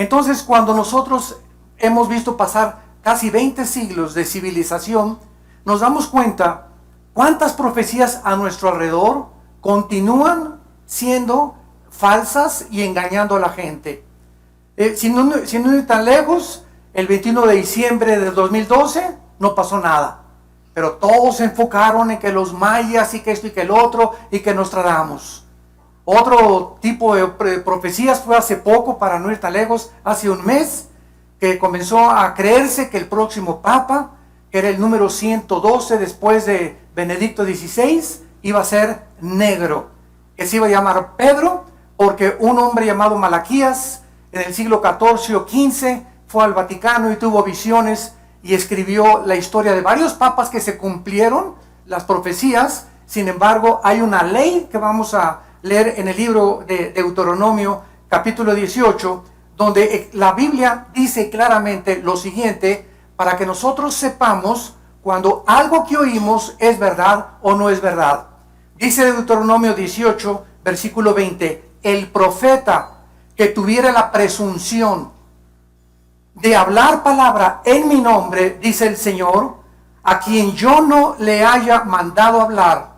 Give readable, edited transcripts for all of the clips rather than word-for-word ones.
Entonces, cuando nosotros hemos visto pasar casi 20 siglos de civilización, nos damos cuenta cuántas profecías a nuestro alrededor continúan siendo falsas y engañando a la gente. Sin no ir tan lejos, el 21 de diciembre del 2012 no pasó nada, pero todos se enfocaron en que los mayas y que esto y que el otro y que Nostradamus. Otro tipo de profecías fue hace poco, para no ir tan lejos, hace un mes, que comenzó a creerse que el próximo papa, que era el número 112 después de Benedicto XVI, iba a ser negro, que se iba a llamar Pedro, porque un hombre llamado Malaquías en el siglo XIV o XV fue al Vaticano y tuvo visiones y escribió la historia de varios papas que se cumplieron las profecías. Sin embargo, hay una ley que vamos a leer en el libro de Deuteronomio capítulo 18, donde la Biblia dice claramente lo siguiente, para que nosotros sepamos cuando algo que oímos es verdad o no es verdad. Dice Deuteronomio 18, versículo 20, el profeta que tuviera la presunción de hablar palabra en mi nombre, dice el Señor, a quien yo no le haya mandado hablar,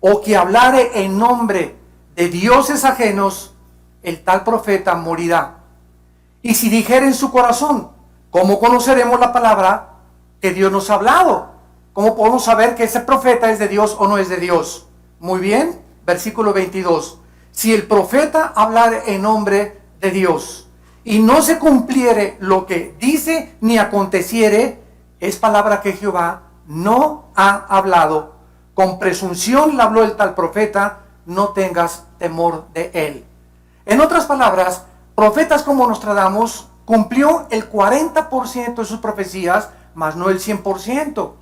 o que hablare en nombre de dioses ajenos, el tal profeta morirá. Y si dijere en su corazón, ¿cómo conoceremos la palabra que Dios nos ha hablado? ¿Cómo podemos saber que ese profeta es de Dios o no es de Dios? Muy bien, versículo 22. Si el profeta hablare en nombre de Dios y no se cumpliere lo que dice ni aconteciere, es palabra que Jehová no ha hablado. Con presunción le habló el tal profeta, no tengas temor de él. En otras palabras, profetas como Nostradamus cumplió el 40% de sus profecías, mas no el 100%.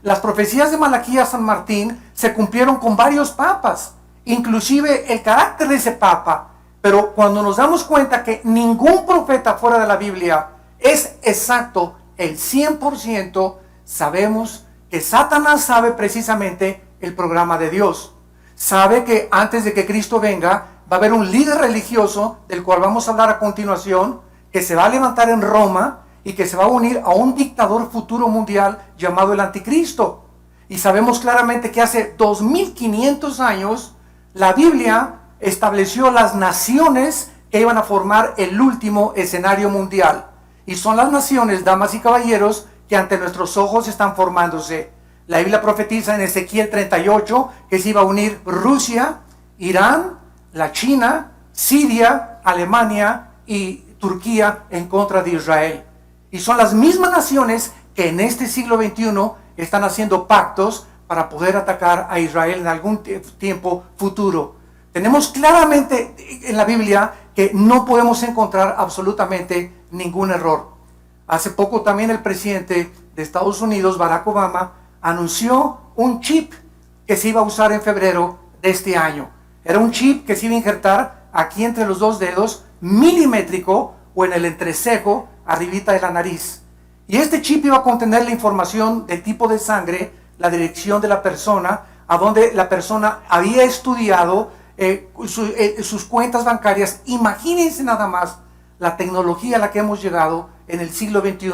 Las profecías de Malaquías San Martín se cumplieron con varios papas, inclusive el carácter de ese papa. Pero cuando nos damos cuenta que ningún profeta fuera de la Biblia es exacto el 100%, sabemos que Satanás sabe precisamente el programa de Dios. Sabe que antes de que Cristo venga, va a haber un líder religioso, del cual vamos a hablar a continuación, que se va a levantar en Roma y que se va a unir a un dictador futuro mundial llamado el Anticristo. Y sabemos claramente que hace 2500 años la Biblia estableció las naciones que iban a formar el último escenario mundial. Y son las naciones, damas y caballeros, que ante nuestros ojos están formándose. La Biblia profetiza en Ezequiel 38 que se iba a unir Rusia, Irán, la China, Siria, Alemania y Turquía en contra de Israel. Y son las mismas naciones que en este siglo XXI están haciendo pactos para poder atacar a Israel en algún tiempo futuro. Tenemos claramente en la Biblia que no podemos encontrar absolutamente ningún error. Hace poco también el presidente de Estados Unidos, Barack Obama, anunció un chip que se iba a usar en febrero de este año. Era un chip que se iba a injertar aquí entre los dos dedos, milimétrico o en el entrecejo, arribita de la nariz. Y este chip iba a contener la información del tipo de sangre, la dirección de la persona, a donde la persona había estudiado, sus cuentas bancarias. Imagínense nada más la tecnología a la que hemos llegado en el siglo XXI.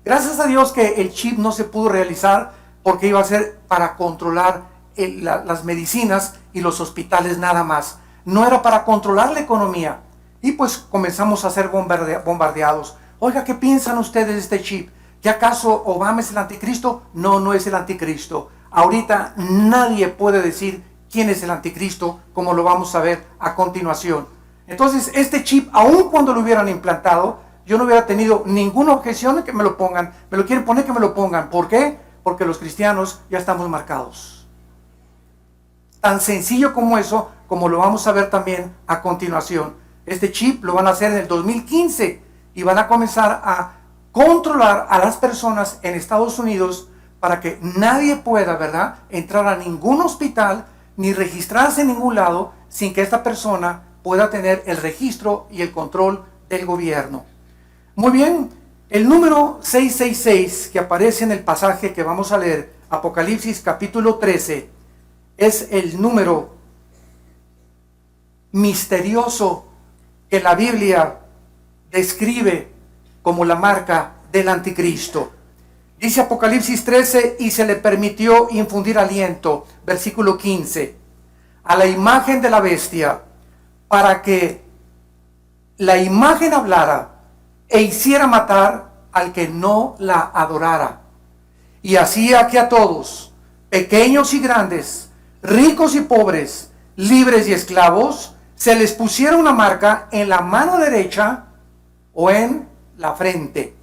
Gracias a Dios que el chip no se pudo realizar, porque iba a ser para controlar las medicinas y los hospitales nada más. No era para controlar la economía. Y pues comenzamos a ser bombardeados. Oiga, ¿qué piensan ustedes de este chip? ¿Que acaso Obama es el anticristo? No, no es el anticristo. Ahorita nadie puede decir quién es el anticristo, como lo vamos a ver a continuación. Entonces, este chip, aun cuando lo hubieran implantado, yo no hubiera tenido ninguna objeción de que me lo pongan. Me lo quieren poner, que me lo pongan. ¿Por qué? Porque los cristianos ya estamos marcados. Tan sencillo como eso, como lo vamos a ver también a continuación. Este chip lo van a hacer en el 2015 y van a comenzar a controlar a las personas en Estados Unidos para que nadie pueda, ¿verdad?, entrar a ningún hospital ni registrarse en ningún lado sin que esta persona pueda tener el registro y el control del gobierno. Muy bien, el número 666 que aparece en el pasaje que vamos a leer, Apocalipsis capítulo 13, es el número misterioso que la Biblia describe como la marca del anticristo. Dice Apocalipsis 13, y se le permitió infundir aliento, versículo 15, a la imagen de la bestia, para que la imagen hablara e hiciera matar al que no la adorara. Y hacía que a todos, pequeños y grandes, ricos y pobres, libres y esclavos, se les pusiera una marca en la mano derecha o en la frente,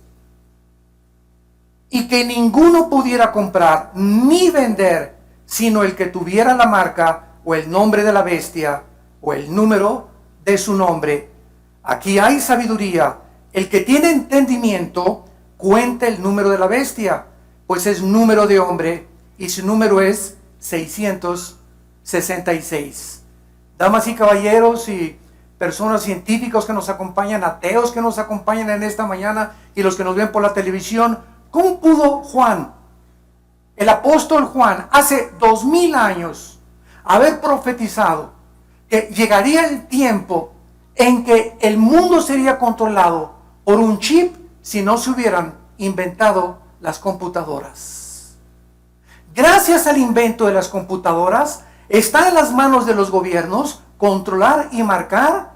y que ninguno pudiera comprar ni vender, sino el que tuviera la marca o el nombre de la bestia o el número de su nombre. Aquí hay sabiduría. El que tiene entendimiento cuenta el número de la bestia, pues es número de hombre y su número es 666. Damas y caballeros y personas científicos que nos acompañan, ateos que nos acompañan en esta mañana y los que nos ven por la televisión, ¿cómo pudo Juan, el apóstol Juan, hace 2000 años, haber profetizado que llegaría el tiempo en que el mundo sería controlado por un chip si no se hubieran inventado las computadoras? Gracias al invento de las computadoras, está en las manos de los gobiernos controlar y marcar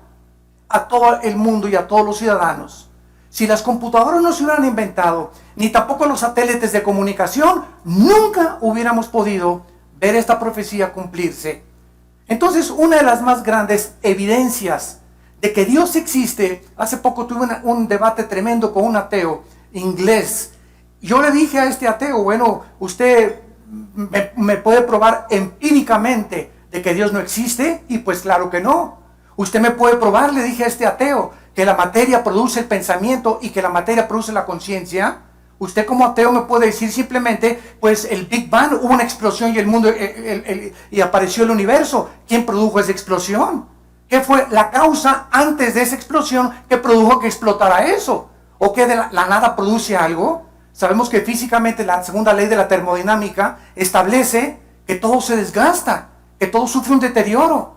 a todo el mundo y a todos los ciudadanos. Si las computadoras no se hubieran inventado, ni tampoco los satélites de comunicación, nunca hubiéramos podido ver esta profecía cumplirse. Entonces, una de las más grandes evidencias de que Dios existe, hace poco tuve un debate tremendo con un ateo inglés. Yo le dije a este ateo, bueno, usted me puede probar empíricamente de que Dios no existe, y pues claro que no. Usted me puede probar, le dije a este ateo, que la materia produce el pensamiento y que la materia produce la conciencia. Usted como ateo me puede decir simplemente, pues el Big Bang, hubo una explosión y el mundo y apareció el universo. ¿Quién produjo esa explosión? ¿Qué fue la causa antes de esa explosión que produjo que explotara eso? ¿O que de la nada produce algo? Sabemos que físicamente la segunda ley de la termodinámica establece que todo se desgasta, que todo sufre un deterioro.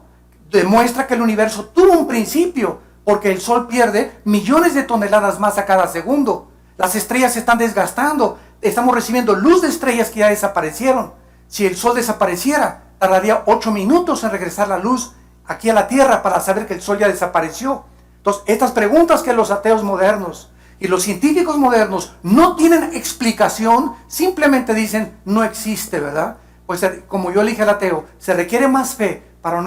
Demuestra que el universo tuvo un principio, porque el Sol pierde millones de toneladas más a cada segundo. Las estrellas se están desgastando. Estamos recibiendo luz de estrellas que ya desaparecieron. Si el Sol desapareciera, tardaría 8 minutos en regresar la luz aquí a la Tierra para saber que el Sol ya desapareció. Entonces, estas preguntas que los ateos modernos y los científicos modernos no tienen explicación, simplemente dicen, no existe, ¿verdad? Pues como yo le dije al ateo, se requiere más fe para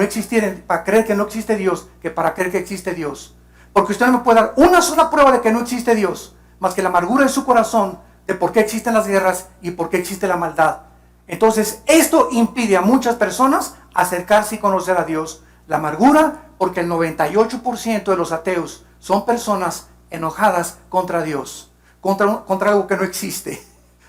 creer que no existe Dios, que para creer que existe Dios. Porque usted no me puede dar una sola prueba de que no existe Dios, más que la amargura en su corazón de por qué existen las guerras y por qué existe la maldad. Entonces, esto impide a muchas personas acercarse y conocer a Dios. La amargura, porque el 98% de los ateos son personas enojadas contra Dios, contra algo que no existe.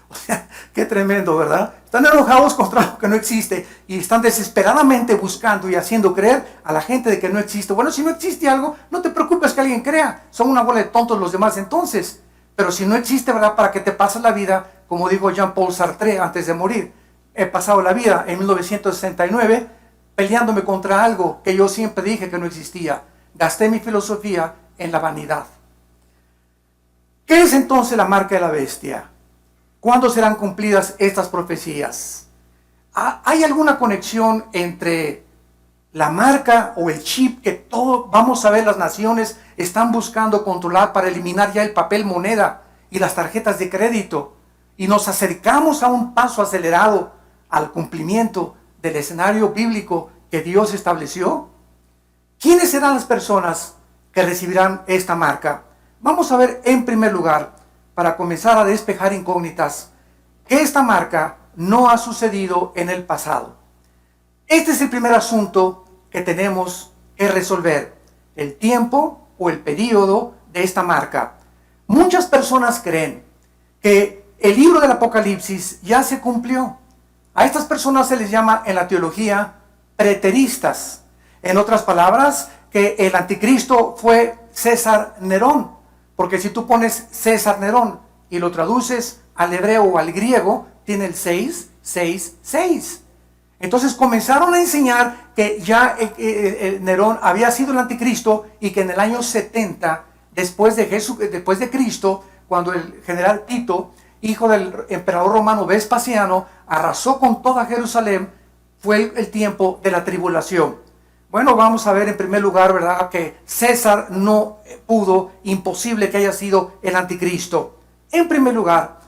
O sea, qué tremendo, ¿verdad? Están enojados contra algo que no existe y están desesperadamente buscando y haciendo creer a la gente de que no existe. Bueno, si no existe algo, no te preocupes que alguien crea. Son una bola de tontos los demás entonces. Pero si no existe, ¿verdad? ¿Para qué te pasas la vida? Como dijo Jean-Paul Sartre antes de morir. He pasado la vida en 1969 peleándome contra algo que yo siempre dije que no existía. Gasté mi filosofía en la vanidad. ¿Qué es entonces la marca de la bestia? ¿Cuándo serán cumplidas estas profecías? ¿Hay alguna conexión entre la marca o el chip que todo, vamos a ver, las naciones están buscando controlar para eliminar ya el papel moneda y las tarjetas de crédito? Y nos acercamos a un paso acelerado al cumplimiento del escenario bíblico que Dios estableció. ¿Quiénes serán las personas que recibirán esta marca? Vamos a ver en primer lugar, para comenzar a despejar incógnitas, que esta marca no ha sucedido en el pasado. Este es el primer asunto que tenemos que resolver, el tiempo o el periodo de esta marca. Muchas personas creen que el libro del Apocalipsis ya se cumplió. A estas personas se les llama en la teología preteristas. En otras palabras, que el anticristo fue César Nerón. Porque si tú pones César Nerón y lo traduces al hebreo o al griego, tiene el 666. Entonces comenzaron a enseñar que ya Nerón había sido el anticristo y que en el año 70 después de Cristo, cuando el general Tito, hijo del emperador romano Vespasiano, arrasó con toda Jerusalén, fue el tiempo de la tribulación. Bueno, vamos a ver en primer lugar, ¿verdad?, que César no pudo, imposible que haya sido el anticristo. En primer lugar,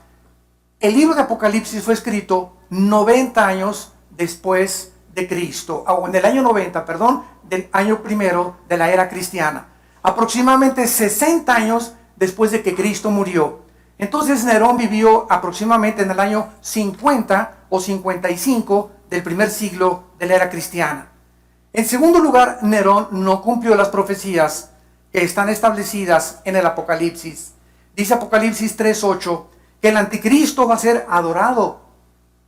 el libro de Apocalipsis fue escrito 90 años después de Cristo, o en el año 90, perdón, del año primero de la era cristiana. Aproximadamente 60 años después de que Cristo murió. Entonces Nerón vivió aproximadamente en el año 50 o 55 del primer siglo de la era cristiana. En segundo lugar, Nerón no cumplió las profecías que están establecidas en el Apocalipsis. Dice Apocalipsis 3:8 que el anticristo va a ser adorado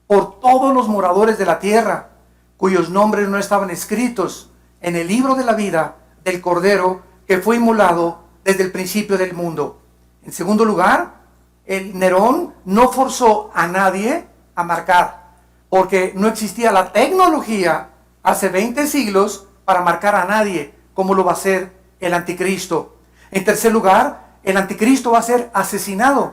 por todos los moradores de la tierra, cuyos nombres no estaban escritos en el libro de la vida del Cordero que fue inmolado desde el principio del mundo. En segundo lugar, el Nerón no forzó a nadie a marcar, porque no existía la tecnología hace 20 siglos para marcar a nadie, como lo va a hacer el anticristo. En tercer lugar, el anticristo va a ser asesinado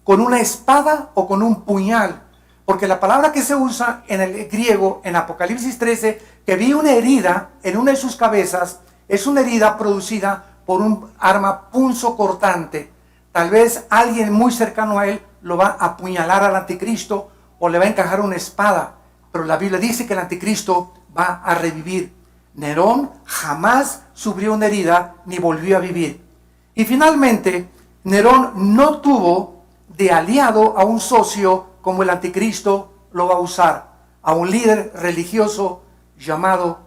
con una espada o con un puñal, porque la palabra que se usa en el griego, en Apocalipsis 13, que vi una herida en una de sus cabezas, es una herida producida por un arma punzocortante. Tal vez alguien muy cercano a él lo va a apuñalar al anticristo o le va a encajar una espada. Pero la Biblia dice que el anticristo va a revivir. Nerón jamás sufrió una herida ni volvió a vivir. Y finalmente, Nerón no tuvo de aliado a un socio como el anticristo lo va a usar, a un líder religioso llamado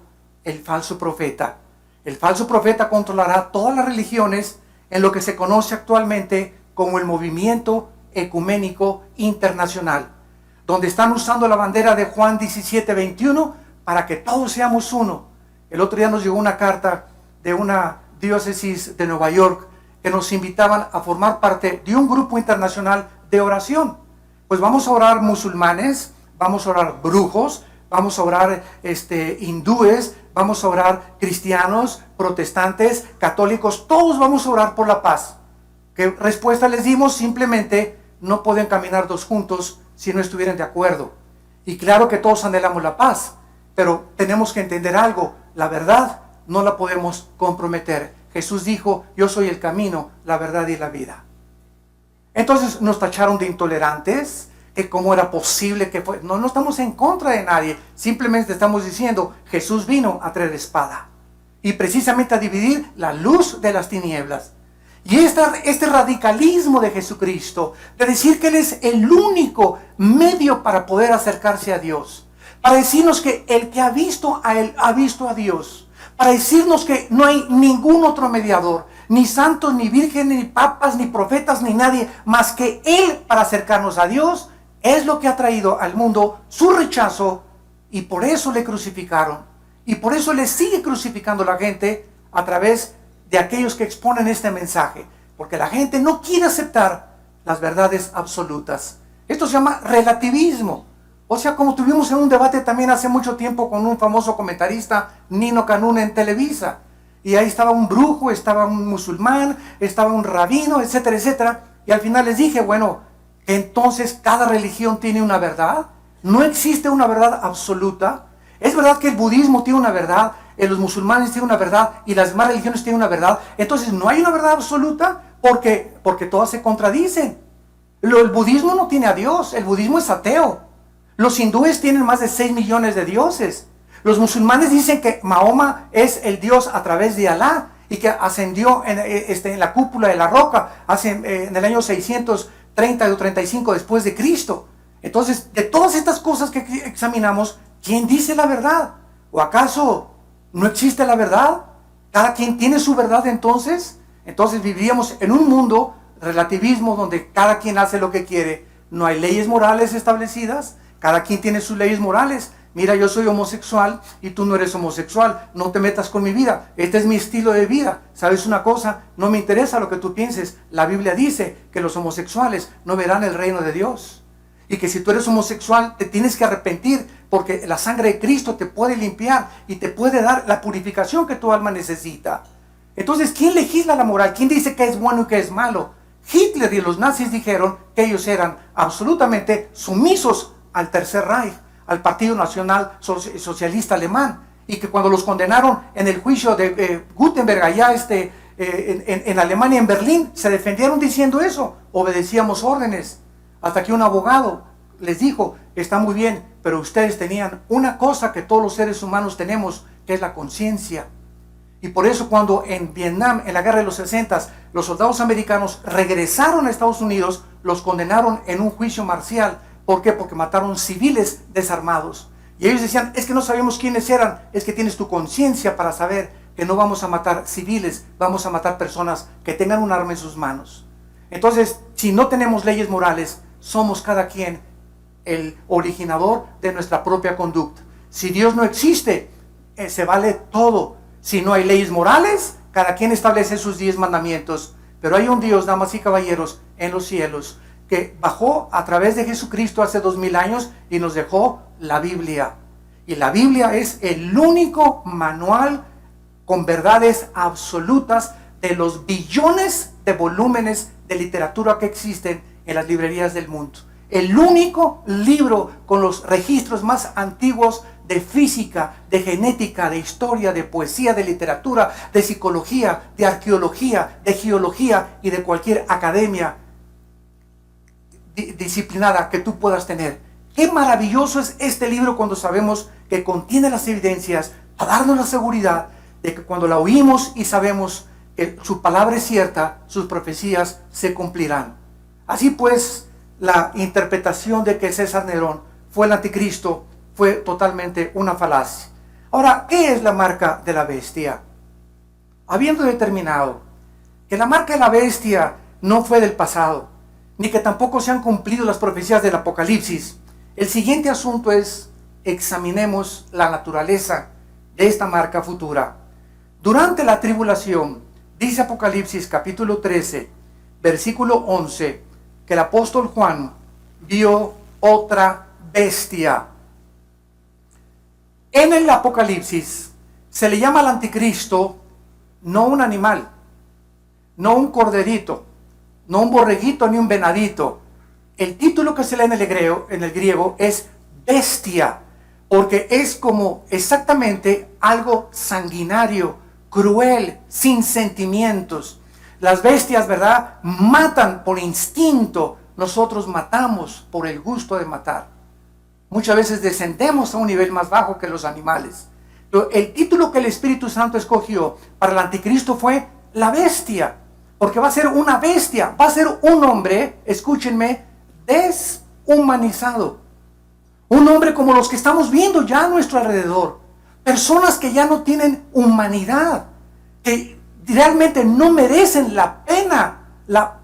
el falso profeta. El falso profeta controlará todas las religiones en lo que se conoce actualmente como el movimiento ecuménico internacional, donde están usando la bandera de Juan 17:21 para que todos seamos uno. El otro día nos llegó una carta de una diócesis de Nueva York que nos invitaban a formar parte de un grupo internacional de oración. Pues vamos a orar musulmanes, vamos a orar brujos, vamos a orar hindúes, vamos a orar cristianos, protestantes, católicos, todos vamos a orar por la paz. ¿Qué respuesta les dimos? Simplemente no pueden caminar dos juntos si no estuvieran de acuerdo. Y claro que todos anhelamos la paz, pero tenemos que entender algo, la verdad no la podemos comprometer. Jesús dijo, yo soy el camino, la verdad y la vida. Entonces nos tacharon de intolerantes, que cómo era posible que fue. No estamos en contra de nadie, simplemente estamos diciendo, Jesús vino a traer espada y precisamente a dividir la luz de las tinieblas. Y este radicalismo de Jesucristo, de decir que Él es el único medio para poder acercarse a Dios, para decirnos que el que ha visto a Él ha visto a Dios, para decirnos que no hay ningún otro mediador, ni santos, ni vírgenes, ni papas, ni profetas, ni nadie más que Él para acercarnos a Dios, es lo que ha traído al mundo su rechazo, y por eso le crucificaron. Y por eso le sigue crucificando la gente a través de aquellos que exponen este mensaje, porque la gente no quiere aceptar las verdades absolutas. Esto se llama relativismo. O sea, como tuvimos en un debate también hace mucho tiempo con un famoso comentarista, Nino Canún, en Televisa. Y ahí estaba un brujo, estaba un musulmán, estaba un rabino, etcétera, etcétera. Y al final les dije, bueno, entonces cada religión tiene una verdad. No existe una verdad absoluta. Es verdad que el budismo tiene una verdad, los musulmanes tienen una verdad y las demás religiones tienen una verdad. Entonces no hay una verdad absoluta porque todas se contradicen. El budismo no tiene a Dios, el budismo es ateo. Los hindúes tienen más de 6 millones de dioses. Los musulmanes dicen que Mahoma es el Dios a través de Alá y que ascendió en la cúpula de la roca en el año 630 o 35 después de Cristo. Entonces, de todas estas cosas que examinamos, ¿quién dice la verdad? ¿O acaso no existe la verdad? ¿Cada quien tiene su verdad entonces? Entonces viviríamos en un mundo relativismo donde cada quien hace lo que quiere. No hay leyes morales establecidas. Cada quien tiene sus leyes morales. Mira, yo soy homosexual y tú no eres homosexual. No te metas con mi vida. Este es mi estilo de vida. ¿Sabes una cosa? No me interesa lo que tú pienses. La Biblia dice que los homosexuales no verán el reino de Dios. Y que si tú eres homosexual te tienes que arrepentir porque la sangre de Cristo te puede limpiar y te puede dar la purificación que tu alma necesita. Entonces, ¿quién legisla la moral? ¿Quién dice qué es bueno y qué es malo? Hitler y los nazis dijeron que ellos eran absolutamente sumisos al Tercer Reich, al Partido Nacional Socialista Alemán, y que cuando los condenaron en el juicio de Gutenberg allá en Alemania, en Berlín, se defendieron diciendo eso: obedecíamos órdenes. Hasta que un abogado les dijo: está muy bien, pero ustedes tenían una cosa que todos los seres humanos tenemos, que es la conciencia. Y por eso cuando en Vietnam, en la guerra de los 60, los soldados americanos regresaron a Estados Unidos, los condenaron en un juicio marcial. ¿Por qué? Porque mataron civiles desarmados. Y ellos decían: es que no sabemos quiénes eran. Es que tienes tu conciencia para saber que no vamos a matar civiles, vamos a matar personas que tengan un arma en sus manos. Entonces, si no tenemos leyes morales, somos cada quien el originador de nuestra propia conducta. Si Dios no existe, se vale todo. Si no hay leyes morales, cada quien establece sus 10 mandamientos. Pero hay un Dios, damas y caballeros, en los cielos, que bajó a través de Jesucristo hace 2000 años y nos dejó la Biblia. Y la Biblia es el único manual con verdades absolutas de los billones de volúmenes de literatura que existen en las librerías del mundo. El único libro con los registros más antiguos de física, de genética, de historia, de poesía, de literatura, de psicología, de arqueología, de geología y de cualquier academia disciplinada que tú puedas tener. Qué maravilloso es este libro cuando sabemos que contiene las evidencias para darnos la seguridad de que cuando la oímos y sabemos que su palabra es cierta, sus profecías se cumplirán. Así pues, la interpretación de que César Nerón fue el anticristo fue totalmente una falacia. Ahora, ¿qué es la marca de la bestia? Habiendo determinado que la marca de la bestia no fue del pasado, ni que tampoco se han cumplido las profecías del Apocalipsis, el siguiente asunto es: examinemos la naturaleza de esta marca futura. Durante la tribulación, dice Apocalipsis capítulo 13, versículo 11, que el apóstol Juan vio otra bestia. En el Apocalipsis se le llama al anticristo no un animal, no un corderito, no un borreguito ni un venadito. El título que se lee en el griego es bestia, porque es como exactamente algo sanguinario, cruel, sin sentimientos. Las bestias, ¿verdad?, matan por instinto. Nosotros matamos por el gusto de matar. Muchas veces descendemos a un nivel más bajo que los animales. Pero el título que el Espíritu Santo escogió para el anticristo fue la bestia, porque va a ser una bestia, va a ser un hombre, escúchenme, deshumanizado. Un hombre como los que estamos viendo ya a nuestro alrededor. Personas que ya no tienen humanidad, que realmente no merecen la pena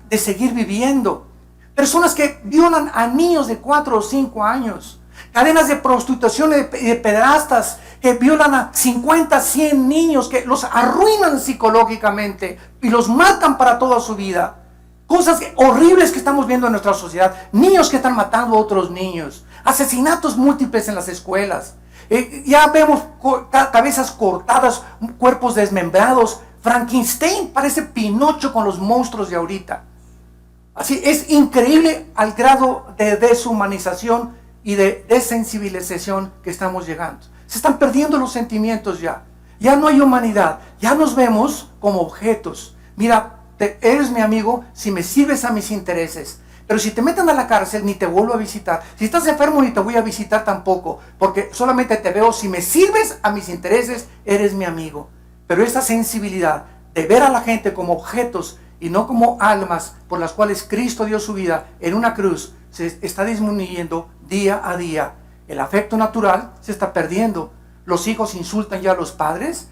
de seguir viviendo. Personas que violan a niños de 4 o 5 años. Cadenas de prostitución y de pederastas que violan a 50, 100 niños, que los arruinan psicológicamente y los matan para toda su vida. Cosas horribles que estamos viendo en nuestra sociedad. Niños que están matando a otros niños. Asesinatos múltiples en las escuelas. Ya vemos cabezas cortadas, cuerpos desmembrados. Frankenstein parece Pinocho con los monstruos de ahorita. Así es increíble al grado de deshumanización y de desensibilización que estamos llegando. Se están perdiendo los sentimientos ya. Ya no hay humanidad. Ya nos vemos como objetos. Mira, eres mi amigo si me sirves a mis intereses. Pero si te meten a la cárcel, ni te vuelvo a visitar. Si estás enfermo, ni te voy a visitar tampoco. Porque solamente te veo si me sirves a mis intereses, eres mi amigo. Pero esta sensibilidad de ver a la gente como objetos y no como almas por las cuales Cristo dio su vida en una cruz, se está disminuyendo día a día. El afecto natural se está perdiendo. Los hijos insultan ya a los padres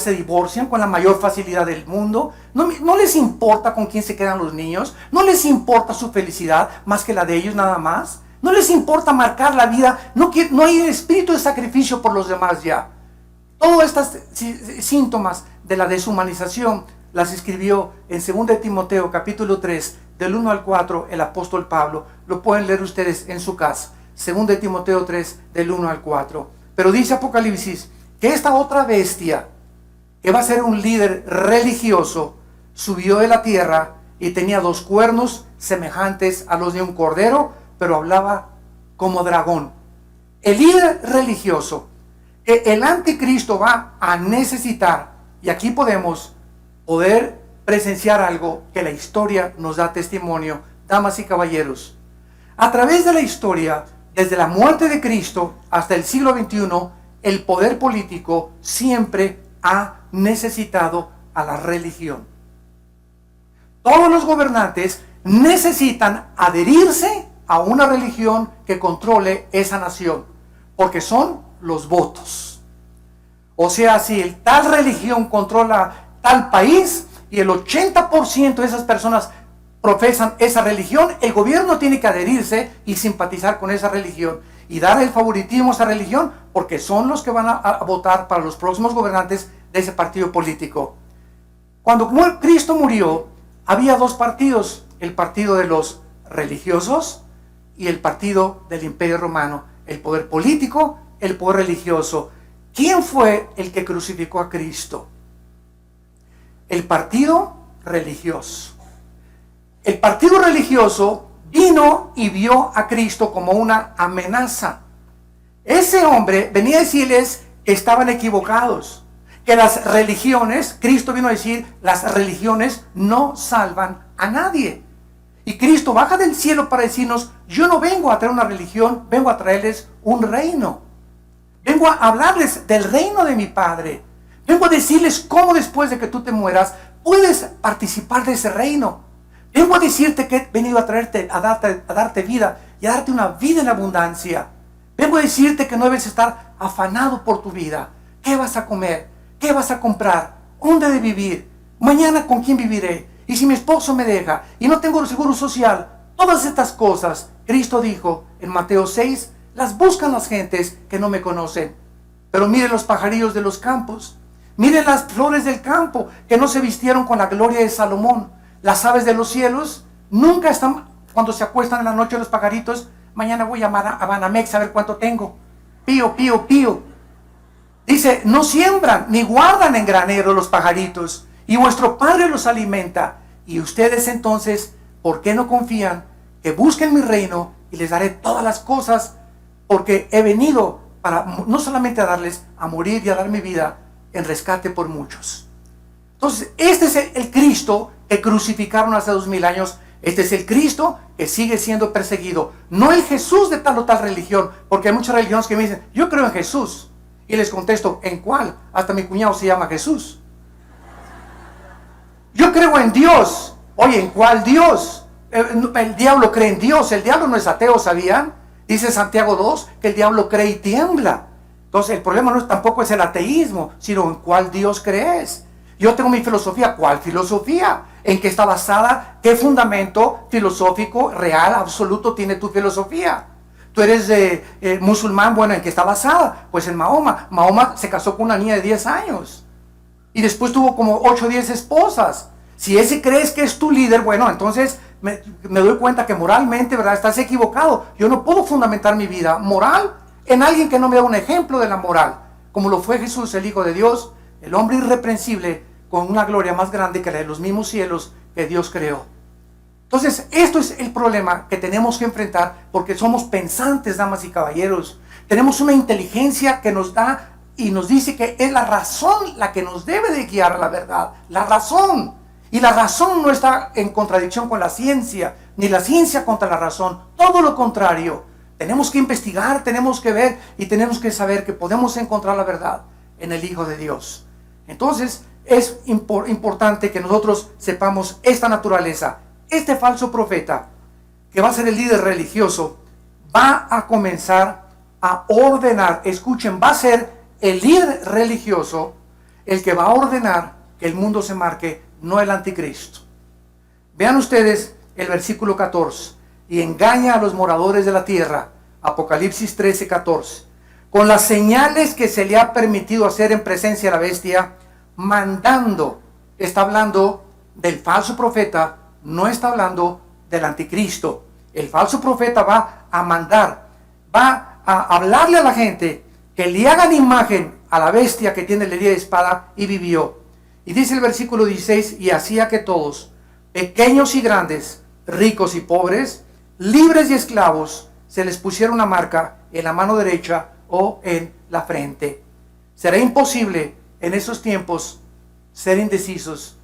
se divorcian con la mayor facilidad del mundo. No les importa con quién se quedan los niños. No les importa su felicidad más que la de ellos nada más. No les importa marcar la vida. No hay espíritu de sacrificio por los demás ya. Todos estos síntomas de la deshumanización las escribió en 2 Timoteo capítulo 3 del 1 al 4 el apóstol Pablo. Lo pueden leer ustedes en su casa. 2 Timoteo 3 del 1 al 4. Pero dice Apocalipsis que esta otra bestia que va a ser un líder religioso, subió de la tierra y tenía 2 cuernos semejantes a los de un cordero, pero hablaba como dragón. El líder religioso que el anticristo va a necesitar, y aquí podemos poder presenciar algo que la historia nos da testimonio, damas y caballeros. A través de la historia, desde la muerte de Cristo hasta el siglo XXI, el poder político siempre ha necesitado a la religión. Todos los gobernantes necesitan adherirse a una religión que controle esa nación, porque son los votos. O sea, si tal religión controla tal país y el 80% de esas personas profesan esa religión, el gobierno tiene que adherirse y simpatizar con esa religión y dar el favoritismo a esa religión, porque son los que van a votar para los próximos gobernantes de ese partido político. Cuando Cristo murió, había 2 partidos, el partido de los religiosos y el partido del Imperio Romano, el poder político, el poder religioso. ¿Quién fue el que crucificó a Cristo? El partido religioso. El partido religioso vino y vio a Cristo como una amenaza. Ese hombre venía a decirles que estaban equivocados, que las religiones, Cristo vino a decir, las religiones no salvan a nadie. Y Cristo baja del cielo para decirnos, yo no vengo a traer una religión, vengo a traerles un reino. Vengo a hablarles del reino de mi Padre. Vengo a decirles cómo después de que tú te mueras, puedes participar de ese reino. Vengo a decirte que he venido a traerte, a darte vida y a darte una vida en abundancia. Vengo a decirte que no debes estar afanado por tu vida. ¿Qué vas a comer? ¿Qué vas a comprar? ¿Dónde de vivir? ¿Mañana con quién viviré? ¿Y si mi esposo me deja? ¿Y no tengo seguro social? Todas estas cosas, Cristo dijo en Mateo 6, las buscan las gentes que no me conocen. Pero miren los pajarillos de los campos. Miren las flores del campo que no se vistieron con la gloria de Salomón. Las aves de los cielos nunca están, cuando se acuestan en la noche los pajaritos, mañana voy a llamar a Banamex a ver cuánto tengo. Pío, pío, pío. Dice, no siembran ni guardan en granero los pajaritos, y vuestro Padre los alimenta. Y ustedes entonces, ¿por qué no confían? Que busquen mi reino y les daré todas las cosas, porque he venido para no solamente a darles, a morir y a dar mi vida en rescate por muchos. Entonces, este es el Cristo que crucificaron hace 2000 años. Este es el Cristo que sigue siendo perseguido. No el Jesús de tal o tal religión, porque hay muchas religiones que me dicen, yo creo en Jesús. Y les contesto, ¿en cuál? Hasta mi cuñado se llama Jesús. Yo creo en Dios. Oye, ¿en cuál Dios? El diablo cree en Dios. El diablo no es ateo, ¿sabían? Dice Santiago 2 que el diablo cree y tiembla. Entonces el problema no tampoco es el ateísmo, sino en cuál Dios crees. Yo tengo mi filosofía. ¿Cuál filosofía? ¿En qué está basada? ¿Qué fundamento filosófico, real, absoluto tiene tu filosofía? Tú eres musulmán, bueno, ¿en qué está basada? Pues en Mahoma. Mahoma se casó con una niña de 10 años. Y después tuvo como 8 o 10 esposas. Si ese crees que es tu líder, bueno, entonces me doy cuenta que moralmente, ¿verdad? Estás equivocado. Yo no puedo fundamentar mi vida moral en alguien que no me da un ejemplo de la moral. Como lo fue Jesús, el Hijo de Dios, el hombre irreprensible, con una gloria más grande que la de los mismos cielos que Dios creó. Entonces, esto es el problema que tenemos que enfrentar, porque somos pensantes, damas y caballeros. Tenemos una inteligencia que nos da y nos dice que es la razón la que nos debe de guiar a la verdad. La razón. Y la razón no está en contradicción con la ciencia, ni la ciencia contra la razón. Todo lo contrario. Tenemos que investigar, tenemos que ver y tenemos que saber que podemos encontrar la verdad en el Hijo de Dios. Entonces, es importante que nosotros sepamos esta naturaleza. Este falso profeta, que va a ser el líder religioso, va a comenzar a ordenar. Escuchen, va a ser el líder religioso el que va a ordenar que el mundo se marque, no el anticristo. Vean ustedes el versículo 14. Y engaña a los moradores de la tierra. Apocalipsis 13, 14. Con las señales que se le ha permitido hacer en presencia de la bestia, mandando. Está hablando del falso profeta, no está hablando del anticristo. El falso profeta va a mandar, va a hablarle a la gente que le hagan imagen a la bestia que tiene la herida de espada y vivió. Y dice el versículo 16, y hacía que todos, pequeños y grandes, ricos y pobres, libres y esclavos, se les pusiera una marca en la mano derecha o en la frente. Será imposible en esos tiempos ser indecisos,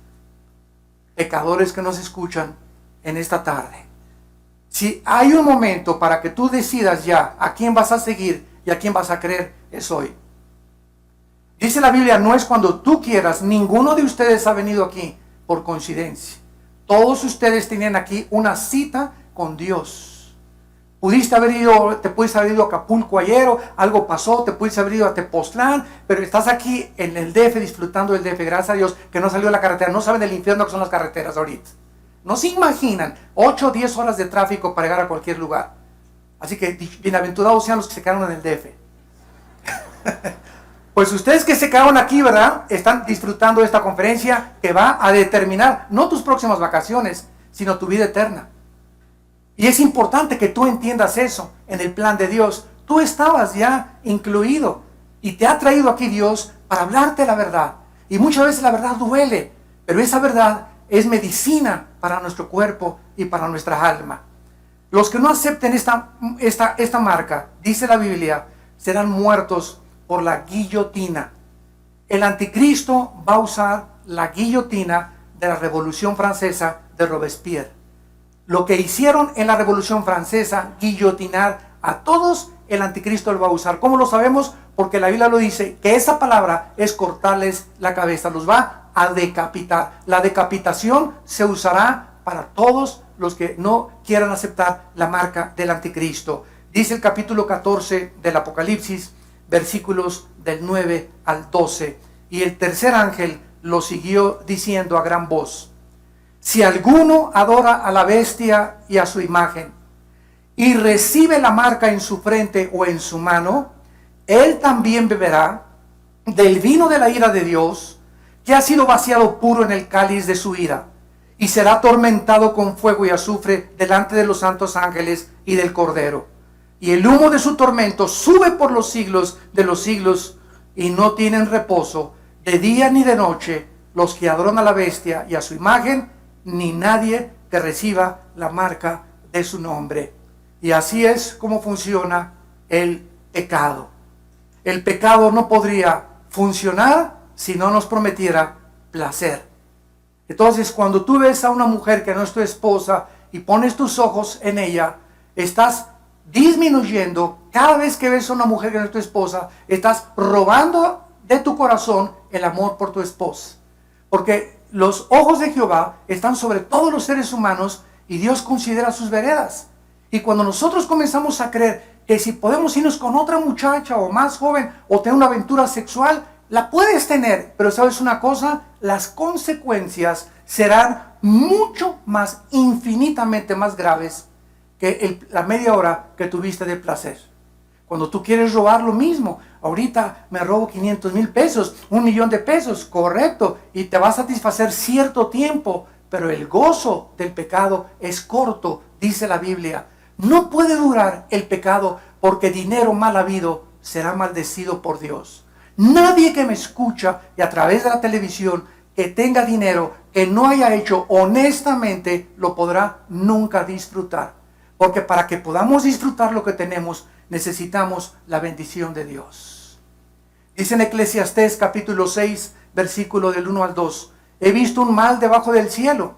pecadores que nos escuchan en esta tarde. Si hay un momento para que tú decidas ya a quién vas a seguir y a quién vas a creer, es hoy. Dice la Biblia, no es cuando tú quieras. Ninguno de ustedes ha venido aquí por coincidencia. Todos ustedes tenían aquí una cita con Dios. Te pudiste haber ido a Acapulco ayer, o algo pasó, te pudiste haber ido a Tepoztlán, pero estás aquí en el DF disfrutando del DF. Gracias a Dios que no salió de la carretera. No saben del infierno que son las carreteras ahorita. No se imaginan 8 o 10 horas de tráfico para llegar a cualquier lugar. Así que bienaventurados sean los que se quedaron en el DF. Pues ustedes que se quedaron aquí, ¿verdad? Están disfrutando de esta conferencia que va a determinar no tus próximas vacaciones, sino tu vida eterna. Y es importante que tú entiendas eso en el plan de Dios. Tú estabas ya incluido y te ha traído aquí Dios para hablarte la verdad. Y muchas veces la verdad duele, pero esa verdad es medicina para nuestro cuerpo y para nuestra alma. Los que no acepten esta marca, dice la Biblia, serán muertos por la guillotina. El anticristo va a usar la guillotina de la Revolución Francesa de Robespierre. Lo que hicieron en la Revolución Francesa, guillotinar a todos, el anticristo lo va a usar. ¿Cómo lo sabemos? Porque la Biblia lo dice, que esa palabra es cortarles la cabeza, los va a decapitar. La decapitación se usará para todos los que no quieran aceptar la marca del anticristo. Dice el capítulo 14 del Apocalipsis, versículos del 9 al 12. Y el tercer ángel lo siguió diciendo a gran voz: si alguno adora a la bestia y a su imagen, y recibe la marca en su frente o en su mano, él también beberá del vino de la ira de Dios, que ha sido vaciado puro en el cáliz de su ira, y será atormentado con fuego y azufre delante de los santos ángeles y del Cordero. Y el humo de su tormento sube por los siglos de los siglos, y no tienen reposo de día ni de noche los que adoran a la bestia y a su imagen, ni nadie que reciba la marca de su nombre. Y así es como funciona el pecado. El pecado no podría funcionar si no nos prometiera placer. Entonces, cuando tú ves a una mujer que no es tu esposa y pones tus ojos en ella, estás disminuyendo. Cada vez que ves a una mujer que no es tu esposa, estás robando de tu corazón el amor por tu esposa. Porque los ojos de Jehová están sobre todos los seres humanos y Dios considera sus veredas. Y cuando nosotros comenzamos a creer que si podemos irnos con otra muchacha o más joven o tener una aventura sexual, la puedes tener, pero ¿sabes una cosa? Las consecuencias serán mucho más, infinitamente más graves que la media hora que tuviste de placer. Cuando tú quieres robar lo mismo, ahorita me robo 500,000 pesos, 1,000,000 de pesos, correcto, y te va a satisfacer cierto tiempo, pero el gozo del pecado es corto, dice la Biblia. No puede durar el pecado, porque dinero mal habido será maldecido por Dios. Nadie que me escucha y a través de la televisión que tenga dinero que no haya hecho honestamente lo podrá nunca disfrutar. Porque para que podamos disfrutar lo que tenemos, necesitamos la bendición de Dios. Dice en Eclesiastés capítulo 6, versículo del 1 al 2. He visto un mal debajo del cielo,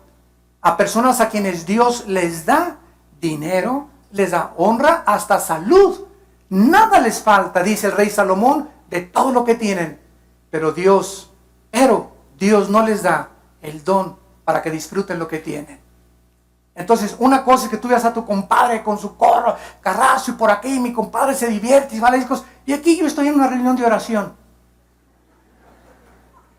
a personas a quienes Dios les da dinero, les da honra, hasta salud. Nada les falta, dice el rey Salomón, de todo lo que tienen. Pero Dios no les da el don para que disfruten lo que tienen. Entonces, una cosa es que tú veas a tu compadre con su carrazo y por aquí mi compadre se divierte y vale discos, y aquí yo estoy en una reunión de oración.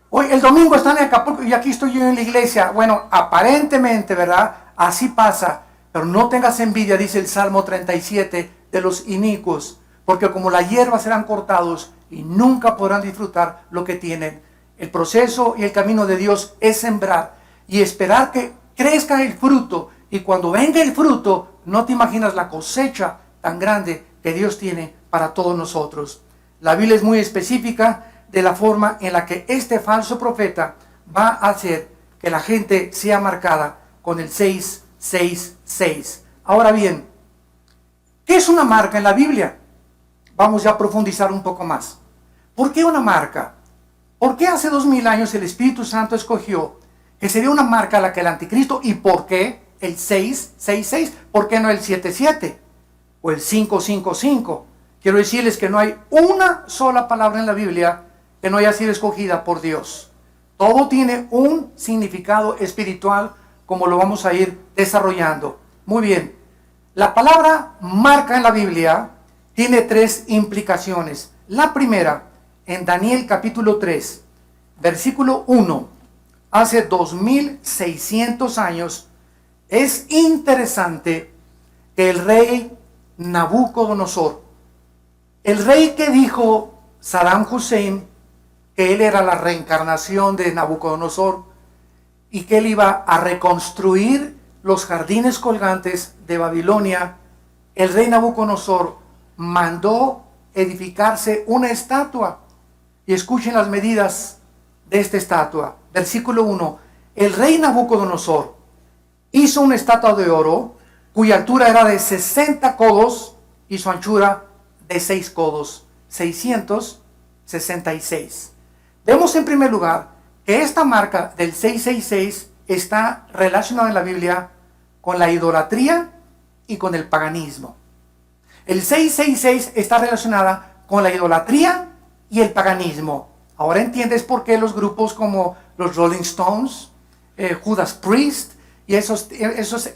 Hoy, el domingo están en Acapulco y aquí estoy yo en la iglesia. Bueno, aparentemente, ¿verdad? Así pasa. Pero no tengas envidia, dice el Salmo 37, de los inicuos, porque como la hierba serán cortados y nunca podrán disfrutar lo que tienen. El proceso y el camino de Dios es sembrar y esperar que crezca el fruto. Y cuando venga el fruto, no te imaginas la cosecha tan grande que Dios tiene para todos nosotros. La Biblia es muy específica. de la forma en la que este falso profeta va a hacer que la gente sea marcada con el 666. Ahora bien, ¿qué es una marca en la Biblia? Vamos ya a profundizar un poco más. ¿Por qué una marca? ¿Por qué hace 2000 años el Espíritu Santo escogió que sería una marca a la que el anticristo? ¿Y por qué el 666? ¿Por qué no el 77? O el 555. Quiero decirles que no hay una sola palabra en la Biblia que no haya sido escogida por Dios. Todo tiene un significado espiritual, como lo vamos a ir desarrollando. Muy bien. La palabra marca en la Biblia tiene 3 implicaciones. La primera, en Daniel capítulo 3, versículo 1, hace 2600 años, es interesante que el rey Nabucodonosor, el rey que dijo Saddam Hussein que él era la reencarnación de Nabucodonosor y que él iba a reconstruir los jardines colgantes de Babilonia, el rey Nabucodonosor mandó edificarse una estatua. Y escuchen las medidas de esta estatua. Versículo 1. El rey Nabucodonosor hizo una estatua de oro cuya altura era de 60 codos y su anchura de 6 codos, 666. Vemos en primer lugar que esta marca del 666 está relacionada en la Biblia con la idolatría y con el paganismo. El 666 está relacionada con la idolatría y el paganismo. Ahora entiendes por qué los grupos como los Rolling Stones, Judas Priest, y esos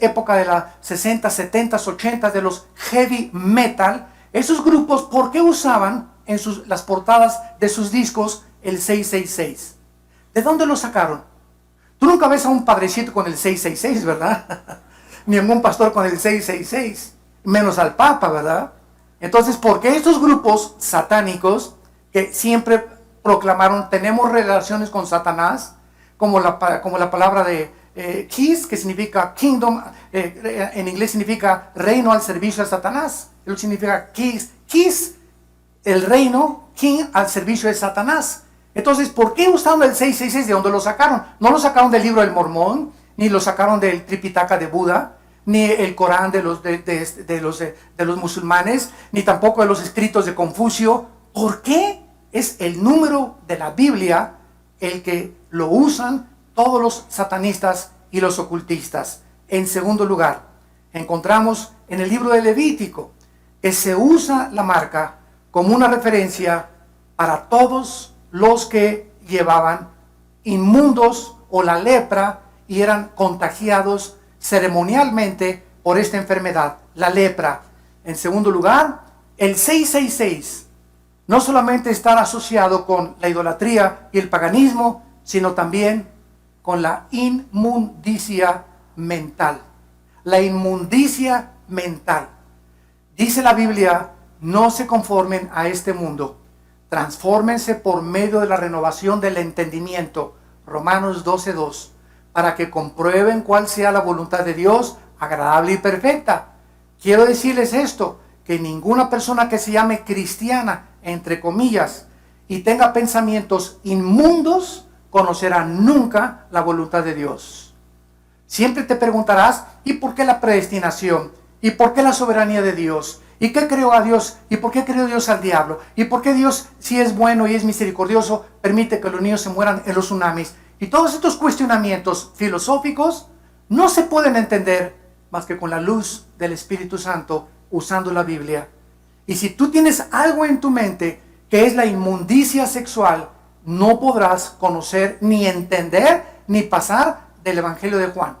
época de las 60, 70, 80 de los heavy metal, esos grupos, ¿por qué usaban en las portadas de sus discos el 666? ¿De dónde lo sacaron? Tú nunca ves a un padrecito con el 666, ¿verdad? Ni a un pastor con el 666, menos al Papa, ¿verdad? Entonces, ¿por qué estos grupos satánicos que siempre proclamaron tenemos relaciones con Satanás, como la palabra de Kiss, que significa kingdom, en inglés significa reino al servicio de Satanás, eso significa Kiss, el reino, king al servicio de Satanás. Entonces, ¿por qué usaron el 666? ¿De dónde lo sacaron? No lo sacaron del libro del Mormón, ni lo sacaron del Tripitaka de Buda, ni el Corán de los musulmanes, ni tampoco de los escritos de Confucio. ¿Por qué? Es el número de la Biblia el que lo usan todos los satanistas y los ocultistas. En segundo lugar, encontramos en el libro de Levítico que se usa la marca como una referencia para todos los que llevaban inmundos o la lepra y eran contagiados ceremonialmente por esta enfermedad, la lepra. En segundo lugar, el 666 no solamente está asociado con la idolatría y el paganismo, sino también con la inmundicia mental. La inmundicia mental. Dice la Biblia, no se conformen a este mundo, transfórmense por medio de la renovación del entendimiento, Romanos 12:2, para que comprueben cuál sea la voluntad de Dios, agradable y perfecta. Quiero decirles esto, que ninguna persona que se llame cristiana, entre comillas, y tenga pensamientos inmundos, conocerá nunca la voluntad de Dios. Siempre te preguntarás, ¿y por qué la predestinación? ¿Y por qué la soberanía de Dios? ¿Y qué creó a Dios? ¿Y por qué creó Dios al diablo? ¿Y por qué Dios, si es bueno y es misericordioso, permite que los niños se mueran en los tsunamis? Y todos estos cuestionamientos filosóficos no se pueden entender más que con la luz del Espíritu Santo, usando la Biblia. Y si tú tienes algo en tu mente que es la inmundicia sexual, no podrás conocer, ni entender, ni pasar del Evangelio de Juan.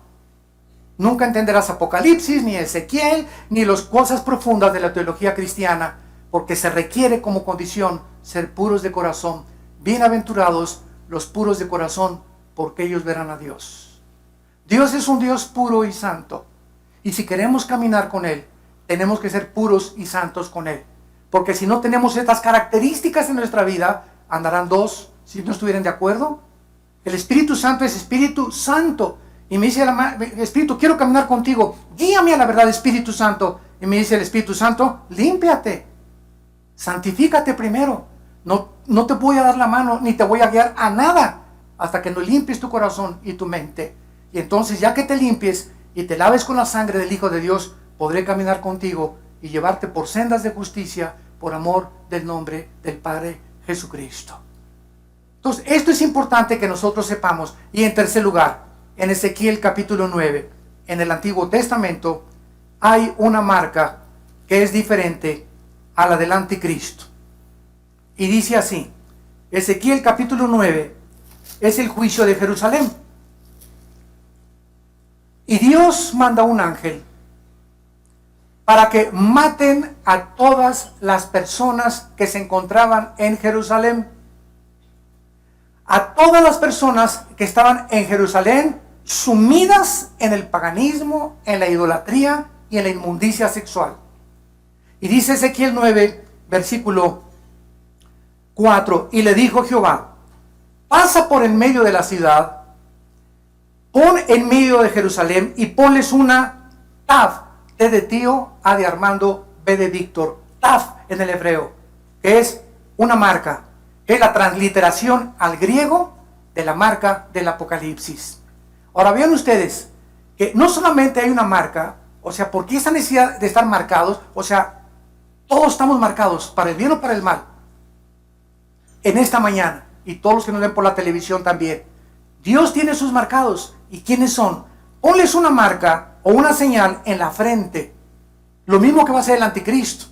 Nunca entenderás Apocalipsis, ni Ezequiel, ni las cosas profundas de la teología cristiana, porque se requiere como condición ser puros de corazón. Bienaventurados los puros de corazón, porque ellos verán a Dios. Dios es un Dios puro y santo. Y si queremos caminar con Él, tenemos que ser puros y santos con Él. Porque si no tenemos estas características en nuestra vida, andarán dos si no estuvieran de acuerdo. El Espíritu Santo es Espíritu Santo. Y me dice el Espíritu, quiero caminar contigo. Guíame a la verdad, Espíritu Santo. Y me dice el Espíritu Santo, límpiate. Santifícate primero. No te voy a dar la mano, ni te voy a guiar a nada, hasta que no limpies tu corazón y tu mente. Y entonces, ya que te limpies y te laves con la sangre del Hijo de Dios, podré caminar contigo y llevarte por sendas de justicia, por amor del nombre del Padre Jesucristo. Entonces, esto es importante que nosotros sepamos. Y en tercer lugar, en Ezequiel capítulo 9, en el Antiguo Testamento, hay una marca que es diferente a la del anticristo. Y dice así, Ezequiel capítulo 9 es el juicio de Jerusalén. Y Dios manda un ángel para que maten a todas las personas que se encontraban en Jerusalén. A todas las personas que estaban en Jerusalén sumidas en el paganismo, en la idolatría y en la inmundicia sexual. Y dice Ezequiel 9, versículo 4, y le dijo Jehová, pasa por en medio de la ciudad, pon en medio de Jerusalén y ponles una Tav, T de tío, A de Armando, B de Víctor, Tav en el hebreo, que es una marca, que es la transliteración al griego de la marca del Apocalipsis. Ahora vean ustedes que no solamente hay una marca, o sea, ¿por qué esa necesidad de estar marcados? O sea, todos estamos marcados, para el bien o para el mal, en esta mañana, y todos los que nos ven por la televisión también. Dios tiene sus marcados. ¿Y quiénes son? Ponles una marca o una señal en la frente. Lo mismo que va a hacer el anticristo.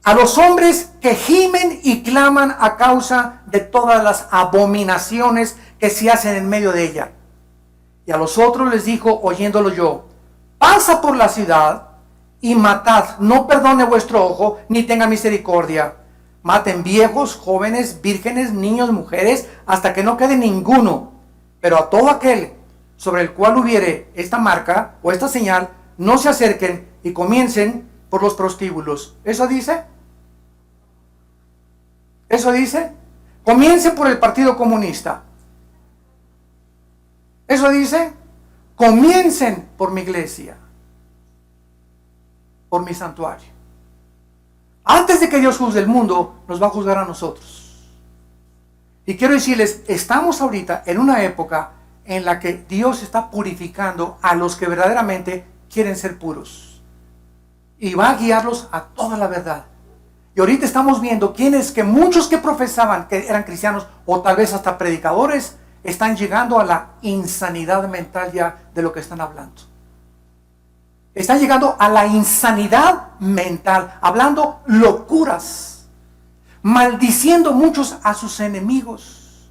A los hombres que gimen y claman a causa de todas las abominaciones que se hacen en medio de ella. Y a los otros les dijo, oyéndolo yo, pasa por la ciudad y matad, no perdone vuestro ojo, ni tenga misericordia. Maten viejos, jóvenes, vírgenes, niños, mujeres, hasta que no quede ninguno. Pero a todo aquel sobre el cual hubiere esta marca o esta señal, no se acerquen y comiencen por los prostíbulos. ¿Eso dice? ¿Eso dice? Comiencen por el Partido Comunista. ¿Eso dice? Comiencen por mi iglesia, por mi santuario. Antes de que Dios juzgue el mundo, nos va a juzgar a nosotros. Y quiero decirles, estamos ahorita en una época en la que Dios está purificando a los que verdaderamente quieren ser puros. Y va a guiarlos a toda la verdad. Y ahorita estamos viendo quienes, que muchos que profesaban que eran cristianos, o tal vez hasta predicadores, están llegando a la insanidad mental ya de lo que están hablando. Están llegando a la insanidad mental, hablando locuras, maldiciendo muchos a sus enemigos.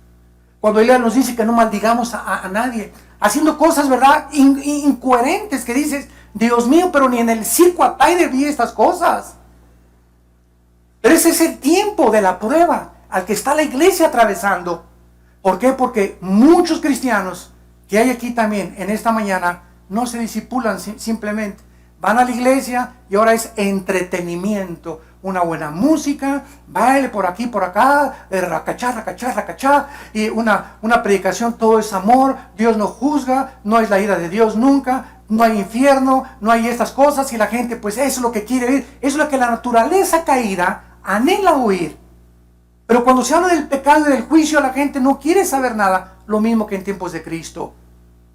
Cuando ella nos dice que no maldigamos a nadie, haciendo cosas, ¿verdad?, incoherentes, que dices, Dios mío, pero ni en el circo Ataide vi estas cosas. Pero ese es el tiempo de la prueba al que está la iglesia atravesando. ¿Por qué? Porque muchos cristianos que hay aquí también en esta mañana no se disipulan simplemente. Van a la iglesia y ahora es entretenimiento. Una buena música, baile por aquí, por acá, racachá, racachá, racachá. Y una predicación, todo es amor. Dios no juzga, no es la ira de Dios nunca. No hay infierno, no hay estas cosas. Y la gente, pues eso es lo que quiere oír. Eso es lo que la naturaleza caída anhela oír. Pero cuando se habla del pecado y del juicio, la gente no quiere saber nada. Lo mismo que en tiempos de Cristo.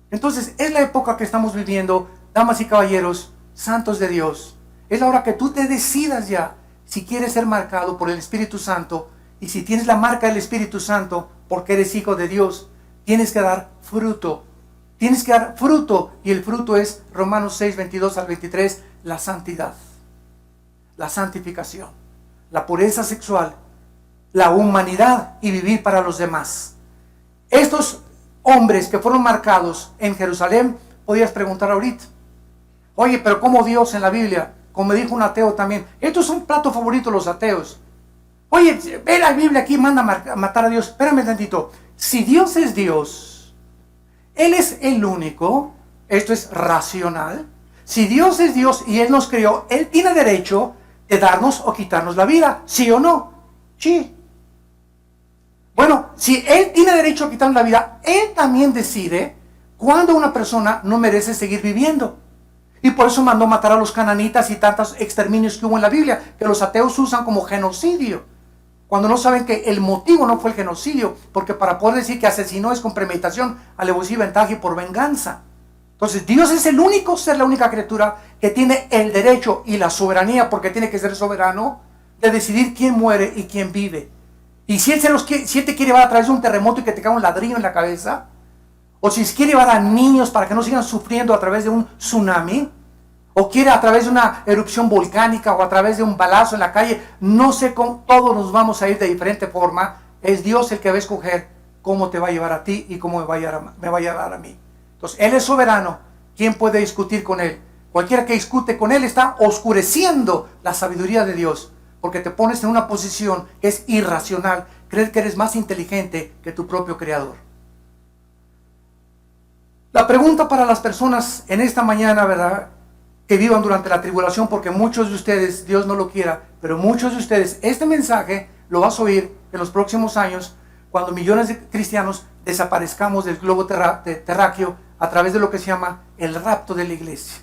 Entonces, es la época que estamos viviendo, damas y caballeros, santos de Dios. Es la hora que tú te decidas ya si quieres ser marcado por el Espíritu Santo. Y si tienes la marca del Espíritu Santo, porque eres hijo de Dios, tienes que dar fruto. Tienes que dar fruto. Y el fruto es, Romanos 6, 22 al 23, la santidad, la santificación, la pureza sexual, la humanidad y vivir para los demás. Estos hombres que fueron marcados en Jerusalén, podías preguntar ahorita, oye, pero ¿cómo Dios en la Biblia? Como me dijo un ateo también, esto es un plato favorito de los ateos. Oye, ve la Biblia aquí, manda a matar a Dios. Espérame tantito, si Dios es Dios, Él es el único, esto es racional. Si Dios es Dios y Él nos creó, Él tiene derecho de darnos o quitarnos la vida, ¿sí o no? Sí. Bueno, si Él tiene derecho a quitarnos la vida, Él también decide cuándo una persona no merece seguir viviendo. Y por eso mandó matar a los cananitas y tantos exterminios que hubo en la Biblia, que los ateos usan como genocidio. cuando no saben que el motivo no fue el genocidio, porque para poder decir que asesinó es con premeditación, alevosía y ventaja y por venganza. Entonces Dios es el único ser, la única criatura que tiene el derecho y la soberanía, porque tiene que ser soberano, de decidir quién muere y quién vive. Y si si Él te quiere llevar a través de un terremoto y que te caiga un ladrillo en la cabeza, o si quiere llevar a niños para que no sigan sufriendo a través de un tsunami, o quiere a través de una erupción volcánica o a través de un balazo en la calle, no sé cómo, todos nos vamos a ir de diferente forma. Es Dios el que va a escoger cómo te va a llevar a ti y cómo me va a llevar a mí. Entonces Él es soberano. ¿Quién puede discutir con Él? Cualquiera que discute con Él está oscureciendo la sabiduría de Dios, porque te pones en una posición que es irracional, creer que eres más inteligente que tu propio Creador. La pregunta para las personas en esta mañana, ¿verdad?, que vivan durante la tribulación, porque muchos de ustedes, Dios no lo quiera, pero muchos de ustedes, este mensaje lo vas a oír en los próximos años, cuando millones de cristianos desaparezcamos del globo terráqueo a través de lo que se llama el rapto de la iglesia.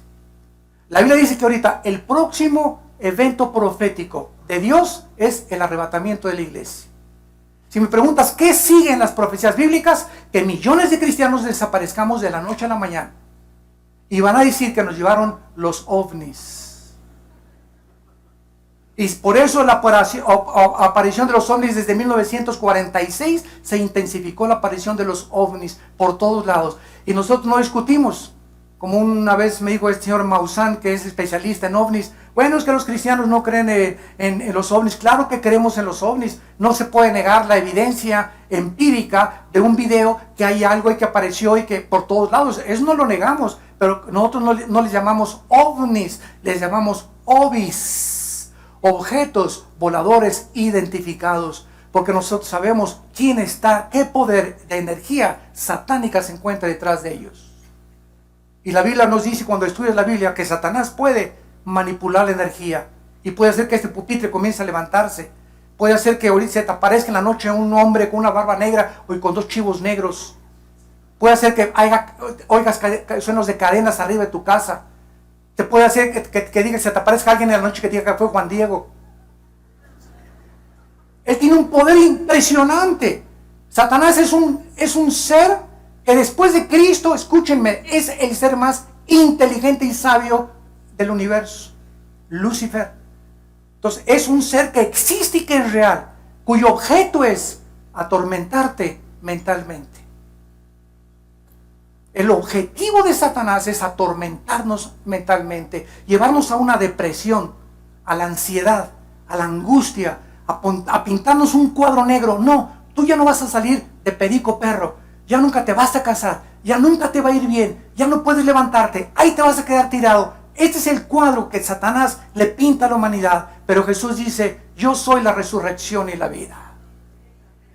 La Biblia dice que ahorita el próximo evento profético de Dios es el arrebatamiento de la iglesia. Si me preguntas qué sigue en las profecías bíblicas, que millones de cristianos desaparezcamos de la noche a la mañana. Y van a decir que nos llevaron los ovnis. Y por eso la aparición de los ovnis desde 1946 se intensificó la aparición de los ovnis por todos lados. Y nosotros no discutimos. Como una vez me dijo el señor Maussan, que es especialista en ovnis, bueno, es que los cristianos no creen en los ovnis. Claro que creemos en los ovnis. No se puede negar la evidencia empírica de un video que hay algo y que apareció y que por todos lados. Eso no lo negamos, pero nosotros no les llamamos ovnis, les llamamos ovis, objetos voladores identificados, porque nosotros sabemos quién está, qué poder de energía satánica se encuentra detrás de ellos. Y la Biblia nos dice, cuando estudias la Biblia, que Satanás puede manipular la energía y puede hacer que este pupitre comience a levantarse. Puede hacer que ahorita se te aparezca en la noche un hombre con una barba negra o con dos chivos negros. Puede hacer que oigas suenos de cadenas arriba de tu casa. Te puede hacer que diga, se te aparezca alguien en la noche que diga que fue Juan Diego. Él tiene un poder impresionante. Satanás es un ser que después de Cristo, escúchenme, es el ser más inteligente y sabio del universo. Lucifer. Entonces es un ser que existe y que es real, cuyo objeto es atormentarte mentalmente. El objetivo de Satanás es atormentarnos mentalmente, llevarnos a una depresión, a la ansiedad, a la angustia, a pintarnos un cuadro negro. No, tú ya no vas a salir de perico perro. Ya nunca te vas a casar, ya nunca te va a ir bien, ya no puedes levantarte, ahí te vas a quedar tirado. Este es el cuadro que Satanás le pinta a la humanidad, pero Jesús dice, yo soy la resurrección y la vida.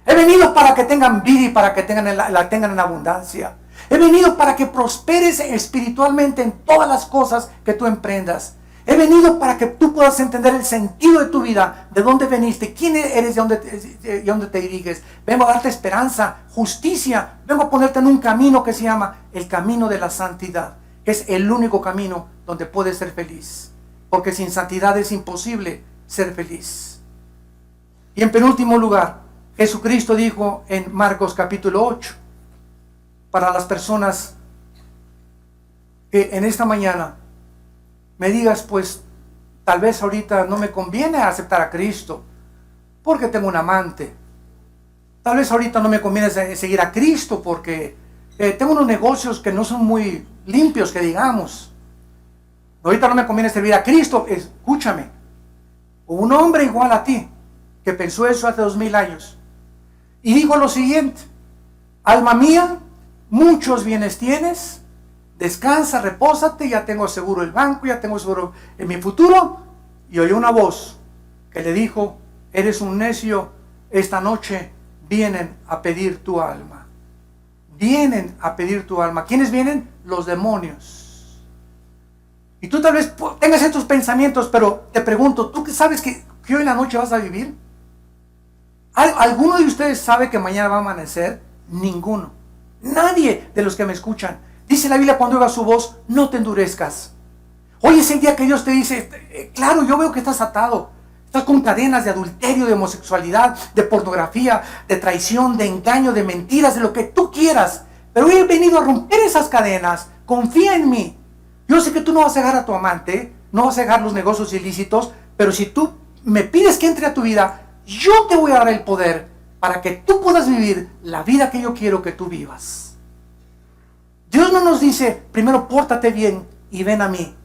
He venido para que tengan vida y para que la tengan en abundancia. He venido para que prosperes espiritualmente en todas las cosas que tú emprendas. He venido para que tú puedas entender el sentido de tu vida, de dónde veniste, quién eres y dónde te diriges. Vengo a darte esperanza, justicia. Vengo a ponerte en un camino que se llama el camino de la santidad, que es el único camino donde puedes ser feliz. Porque sin santidad es imposible ser feliz. Y en penúltimo lugar, Jesucristo dijo en Marcos capítulo 8, para las personas que en esta mañana me digas, pues, tal vez ahorita no me conviene aceptar a Cristo, porque tengo un amante. Tal vez ahorita no me conviene seguir a Cristo, porque tengo unos negocios que no son muy limpios, que digamos. Ahorita no me conviene servir a Cristo. Escúchame, un hombre igual a ti, que pensó eso hace 2000 años, y dijo lo siguiente: alma mía, muchos bienes tienes, descansa, repósate, ya tengo seguro el banco, ya tengo seguro en mi futuro. Y oyó una voz que le dijo, eres un necio, esta noche vienen a pedir tu alma. Vienen a pedir tu alma. ¿Quiénes vienen? Los demonios. Y tú tal vez tengas estos pensamientos, pero te pregunto, ¿tú sabes que hoy en la noche vas a vivir? ¿Alguno de ustedes sabe que mañana va a amanecer? Ninguno. Nadie de los que me escuchan. Dice la Biblia, cuando oigas su voz, no te endurezcas. Hoy es el día que Dios te dice, claro, yo veo que estás atado. Estás con cadenas de adulterio, de homosexualidad, de pornografía, de traición, de engaño, de mentiras, de lo que tú quieras. Pero he venido a romper esas cadenas. Confía en mí. Yo sé que tú no vas a cegar a tu amante, no vas a cegar los negocios ilícitos, pero si tú me pides que entre a tu vida, yo te voy a dar el poder para que tú puedas vivir la vida que yo quiero que tú vivas. Dios no nos dice, primero pórtate bien y ven a mí.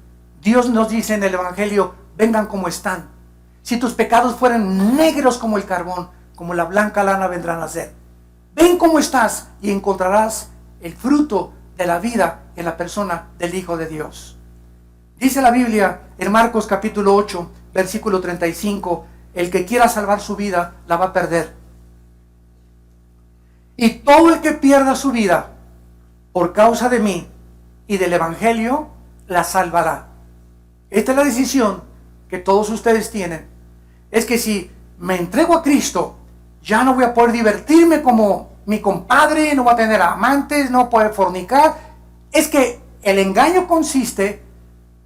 Dios nos dice en el Evangelio, vengan como están. Si tus pecados fueran negros como el carbón, como la blanca lana vendrán a ser. Ven cómo estás y encontrarás el fruto de la vida en la persona del Hijo de Dios. Dice la Biblia en Marcos capítulo 8, versículo 35, el que quiera salvar su vida, la va a perder. Y todo el que pierda su vida por causa de mí y del Evangelio, la salvará. Esta es la decisión que todos ustedes tienen. Es que si me entrego a Cristo, ya no voy a poder divertirme como mi compadre, no voy a tener amantes, no voy a poder fornicar. Es que el engaño consiste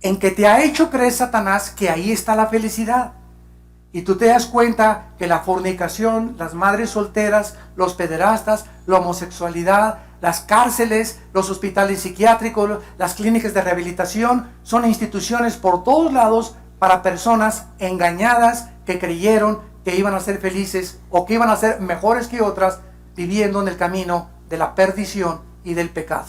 en que te ha hecho creer Satanás que ahí está la felicidad. Y tú te das cuenta que la fornicación, las madres solteras, los pederastas, la homosexualidad, las cárceles, los hospitales psiquiátricos, las clínicas de rehabilitación, son instituciones por todos lados para personas engañadas que creyeron que iban a ser felices o que iban a ser mejores que otras viviendo en el camino de la perdición y del pecado.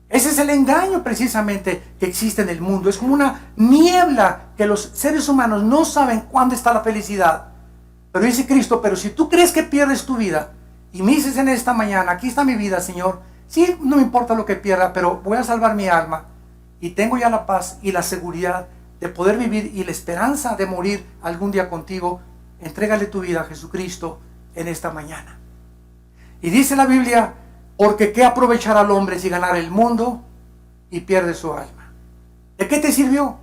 Ese es el engaño precisamente que existe en el mundo. Es como una niebla que los seres humanos no saben cuándo está la felicidad. Pero dice Cristo, pero si tú crees que pierdes tu vida y me dices en esta mañana, aquí está mi vida, Señor, sí, no me importa lo que pierda, pero voy a salvar mi alma y tengo ya la paz y la seguridad de poder vivir y la esperanza de morir algún día contigo, entrégale tu vida a Jesucristo en esta mañana. Y dice la Biblia, porque ¿qué aprovechará al hombre si ganara el mundo y pierde su alma? ¿De qué te sirvió?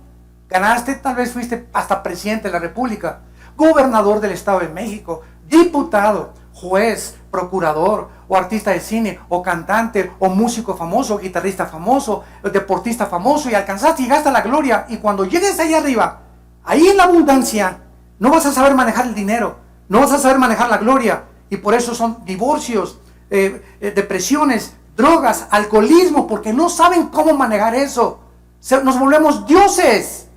Ganaste, tal vez fuiste hasta presidente de la República, gobernador del Estado de México, diputado, juez, procurador, o artista de cine, o cantante, o músico famoso, o guitarrista famoso, o deportista famoso, y alcanzaste y llegaste a la gloria. Y cuando llegues ahí arriba, ahí en la abundancia, no vas a saber manejar el dinero, no vas a saber manejar la gloria, y por eso son divorcios, depresiones, drogas, alcoholismo, porque no saben cómo manejar eso. Nos volvemos dioses.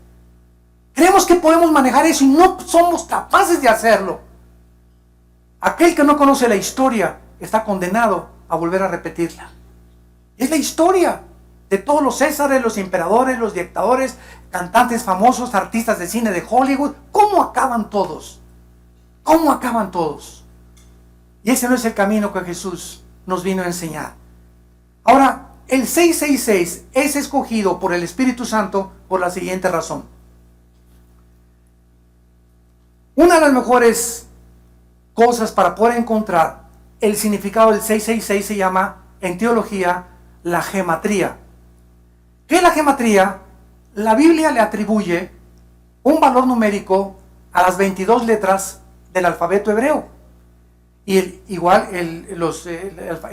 Creemos que podemos manejar eso y no somos capaces de hacerlo. Aquel que no conoce la historia está condenado a volver a repetirla. Es la historia de todos los césares, los emperadores, los dictadores, cantantes famosos, artistas de cine de Hollywood. ¿Cómo acaban todos? ¿Cómo acaban todos? Y ese no es el camino que Jesús nos vino a enseñar. Ahora, el 666 es escogido por el Espíritu Santo por la siguiente razón. Una de las mejores cosas para poder encontrar el significado del 666 se llama, en teología, la gematría. ¿Qué es la gematría? La Biblia le atribuye un valor numérico a las 22 letras del alfabeto hebreo. Y el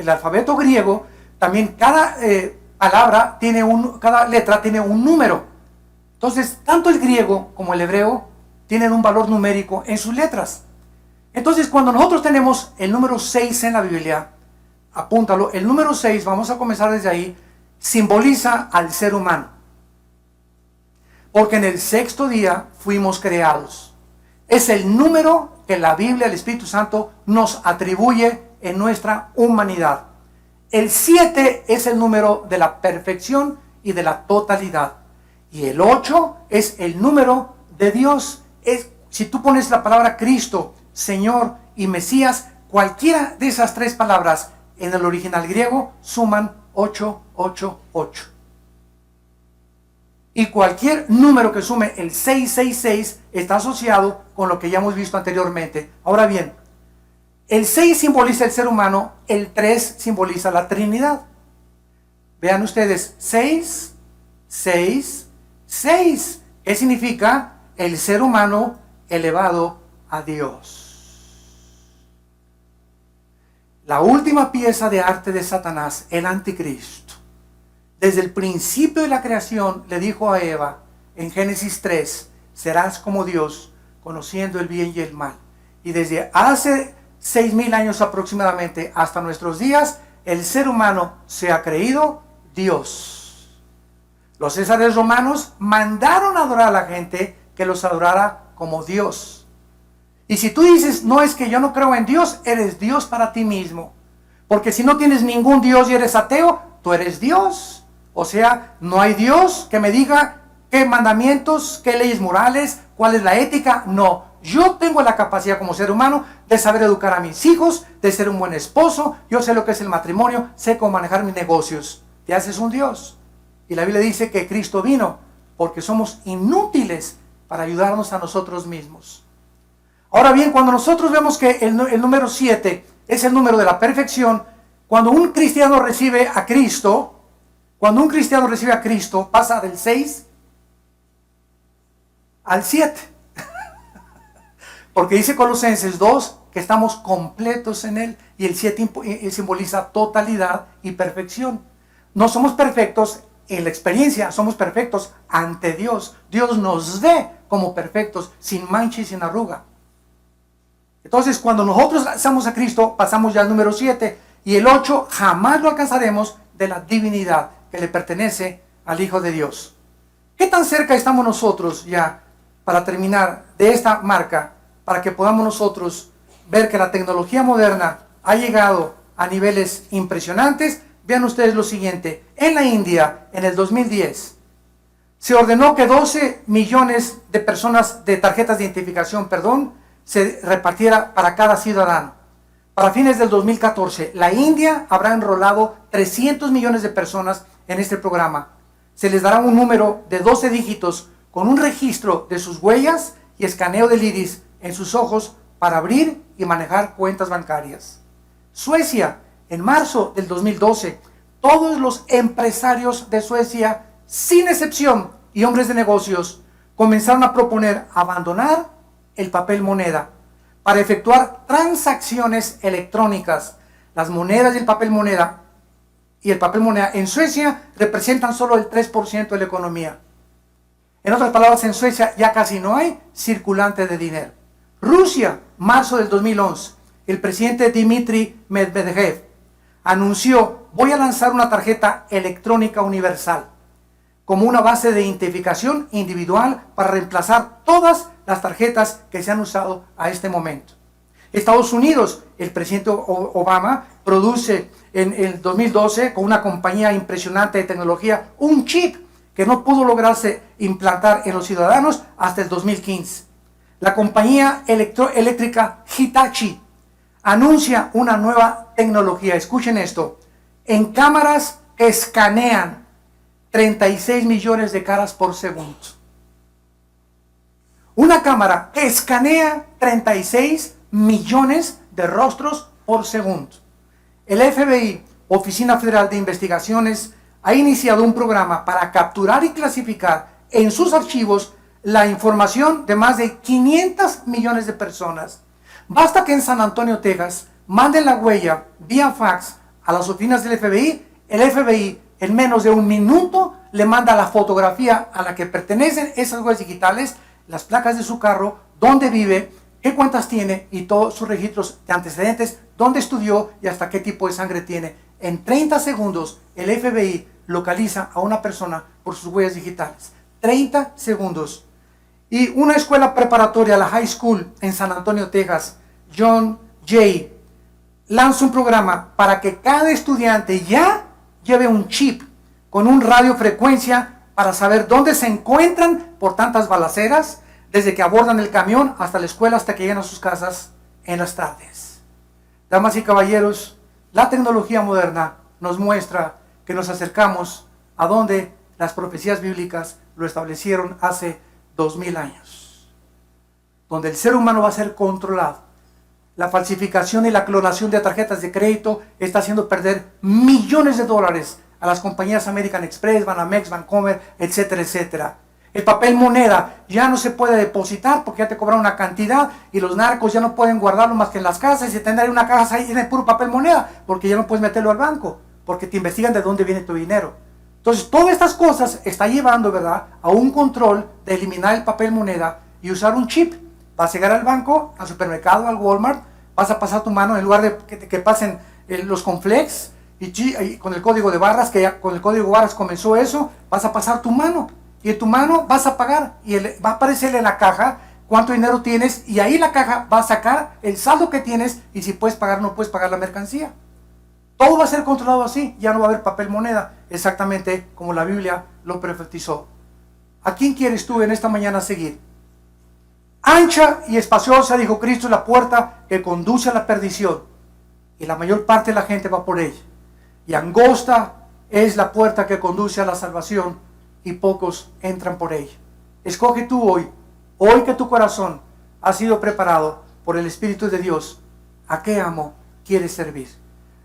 alfabeto griego, también cada palabra cada letra tiene un número. Entonces, tanto el griego como el hebreo tienen un valor numérico en sus letras. Entonces, cuando nosotros tenemos el número 6 en la Biblia, apúntalo, el número 6, vamos a comenzar desde ahí, simboliza al ser humano. Porque en el sexto día fuimos creados. Es el número que la Biblia, el Espíritu Santo, nos atribuye en nuestra humanidad. El 7 es el número de la perfección y de la totalidad. Y el 8 es el número de Dios. Si tú pones la palabra Cristo, Señor y Mesías, cualquiera de esas tres palabras en el original griego suman 888. Y cualquier número que sume el 666 está asociado con lo que ya hemos visto anteriormente. Ahora bien, el 6 simboliza el ser humano, el 3 simboliza la Trinidad. Vean ustedes, 6, 6, 6. ¿Qué significa? El ser humano elevado a Dios. La última pieza de arte de Satanás, el anticristo. Desde el principio de la creación le dijo a Eva en Génesis 3, serás como Dios, conociendo el bien y el mal. Y desde hace 6,000 años aproximadamente hasta nuestros días, el ser humano se ha creído Dios. Los césares romanos mandaron a adorar a la gente que los adorara como Dios. Y si tú dices, no, es que yo no creo en Dios, eres Dios para ti mismo. Porque si no tienes ningún Dios y eres ateo, tú eres Dios. O sea, no hay Dios que me diga qué mandamientos, qué leyes morales, cuál es la ética. No, yo tengo la capacidad como ser humano de saber educar a mis hijos, de ser un buen esposo. Yo sé lo que es el matrimonio, sé cómo manejar mis negocios. Te haces un Dios. Y la Biblia dice que Cristo vino porque somos inútiles para ayudarnos a nosotros mismos. Ahora bien, cuando nosotros vemos que el número 7 es el número de la perfección, cuando un cristiano recibe a Cristo, pasa del 6 al 7. Porque dice Colosenses 2 que estamos completos en Él, y el 7 simboliza totalidad y perfección. No somos perfectos en la experiencia, somos perfectos ante Dios. Dios nos ve como perfectos, sin mancha y sin arruga. Entonces, cuando nosotros hacemos a Cristo, pasamos ya al número 7, y el 8 jamás lo alcanzaremos de la divinidad que le pertenece al Hijo de Dios. ¿Qué tan cerca estamos nosotros ya, para terminar, de esta marca, para que podamos nosotros ver que la tecnología moderna ha llegado a niveles impresionantes? Vean ustedes lo siguiente. En la India, en el 2010, se ordenó que 12 millones de personas de tarjetas de identificación, se repartiera para cada ciudadano. Para fines del 2014, la India habrá enrolado 300 millones de personas en este programa. Se les dará un número de 12 dígitos con un registro de sus huellas y escaneo del iris en sus ojos para abrir y manejar cuentas bancarias. Suecia, en marzo del 2012, todos los empresarios de Suecia, sin excepción, y hombres de negocios, comenzaron a proponer abandonar el papel moneda para efectuar transacciones electrónicas. Las monedas y el papel moneda en Suecia representan solo el 3% de la economía. En otras palabras, en Suecia ya casi no hay circulante de dinero. Rusia, marzo del 2011, el presidente Dmitry Medvedev anunció: voy a lanzar una tarjeta electrónica universal como una base de identificación individual para reemplazar todas las tarjetas que se han usado a este momento. Estados Unidos, el presidente Obama produce en el 2012 con una compañía impresionante de tecnología un chip que no pudo lograrse implantar en los ciudadanos hasta el 2015. La compañía eléctrica Hitachi anuncia una nueva tecnología, escuchen esto, en cámaras que escanean 36 millones de caras por segundo. Una cámara que escanea 36 millones de rostros por segundo. El FBI, Oficina Federal de Investigaciones, ha iniciado un programa para capturar y clasificar en sus archivos la información de más de 500 millones de personas. Basta que en San Antonio, Texas, manden la huella vía fax a las oficinas del FBI. El FBI en menos de un minuto le manda la fotografía a la que pertenecen esas huellas digitales, las placas de su carro, dónde vive, qué cuentas tiene y todos sus registros de antecedentes, dónde estudió y hasta qué tipo de sangre tiene. En 30 segundos el FBI localiza a una persona por sus huellas digitales. 30 segundos. Y una escuela preparatoria, la High School en San Antonio, Texas, John Jay, lanza un programa para que cada estudiante ya lleve un chip con un radiofrecuencia para saber dónde se encuentran por tantas balaceras, desde que abordan el camión hasta la escuela, hasta que llegan a sus casas en las tardes. Damas y caballeros, la tecnología moderna nos muestra que nos acercamos a donde las profecías bíblicas lo establecieron hace 2000 años, donde el ser humano va a ser controlado. La falsificación y la clonación de tarjetas de crédito está haciendo perder millones de dólares a las compañías American Express, Banamex, Bancomer, etcétera, etcétera. El papel moneda ya no se puede depositar porque ya te cobran una cantidad y los narcos ya no pueden guardarlo más que en las casas y tendrán una caja ahí de puro papel moneda porque ya no puedes meterlo al banco porque te investigan de dónde viene tu dinero. Entonces, todas estas cosas está llevando, ¿verdad?, a un control de eliminar el papel moneda y usar un chip. Vas a llegar al banco, al supermercado, al Walmart, vas a pasar tu mano en lugar de que pasen los conflex y con el código de barras, que ya con el código de barras comenzó eso, vas a pasar tu mano y en tu mano vas a pagar y va a aparecerle en la caja cuánto dinero tienes y ahí la caja va a sacar el saldo que tienes y si puedes pagar o no puedes pagar la mercancía. Todo va a ser controlado así, ya no va a haber papel moneda, exactamente como la Biblia lo profetizó. ¿A quién quieres tú en esta mañana seguir? Ancha y espaciosa, dijo Cristo, es la puerta que conduce a la perdición, y la mayor parte de la gente va por ella. Y angosta es la puerta que conduce a la salvación, y pocos entran por ella. Escoge tú hoy que tu corazón ha sido preparado por el Espíritu de Dios, ¿a qué amo quieres servir?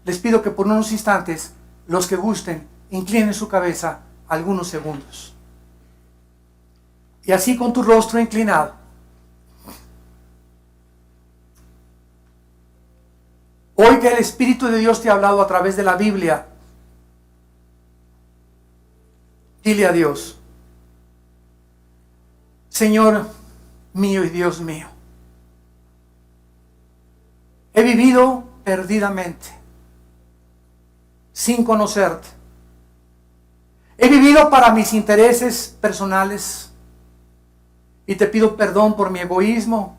Les pido que por unos instantes, los que gusten, inclinen su cabeza algunos segundos. Y así con tu rostro inclinado, hoy que el Espíritu de Dios te ha hablado a través de la Biblia, dile a Dios: Señor mío y Dios mío, he vivido perdidamente, sin conocerte. He vivido para mis intereses personales y te pido perdón por mi egoísmo,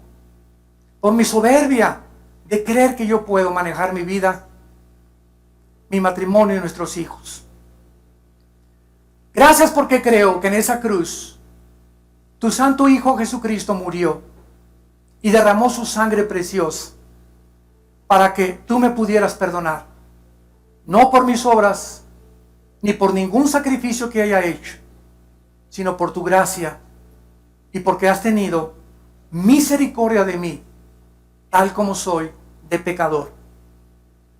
por mi soberbia de creer que yo puedo manejar mi vida, mi matrimonio y nuestros hijos. Gracias porque creo que en esa cruz tu santo Hijo Jesucristo murió y derramó su sangre preciosa para que tú me pudieras perdonar. No por mis obras, ni por ningún sacrificio que haya hecho, sino por tu gracia y porque has tenido misericordia de mí, tal como soy de pecador.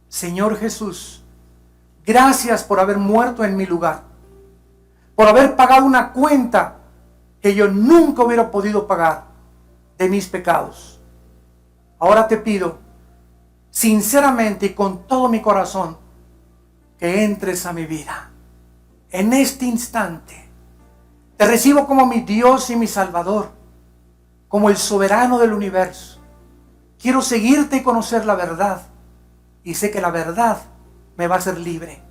Señor Jesús, gracias por haber muerto en mi lugar, por haber pagado una cuenta que yo nunca hubiera podido pagar de mis pecados. Ahora te pido, sinceramente y con todo mi corazón, que entres a mi vida. En este instante, te recibo como mi Dios y mi Salvador, como el soberano del universo. Quiero seguirte y conocer la verdad, y sé que la verdad me va a hacer libre.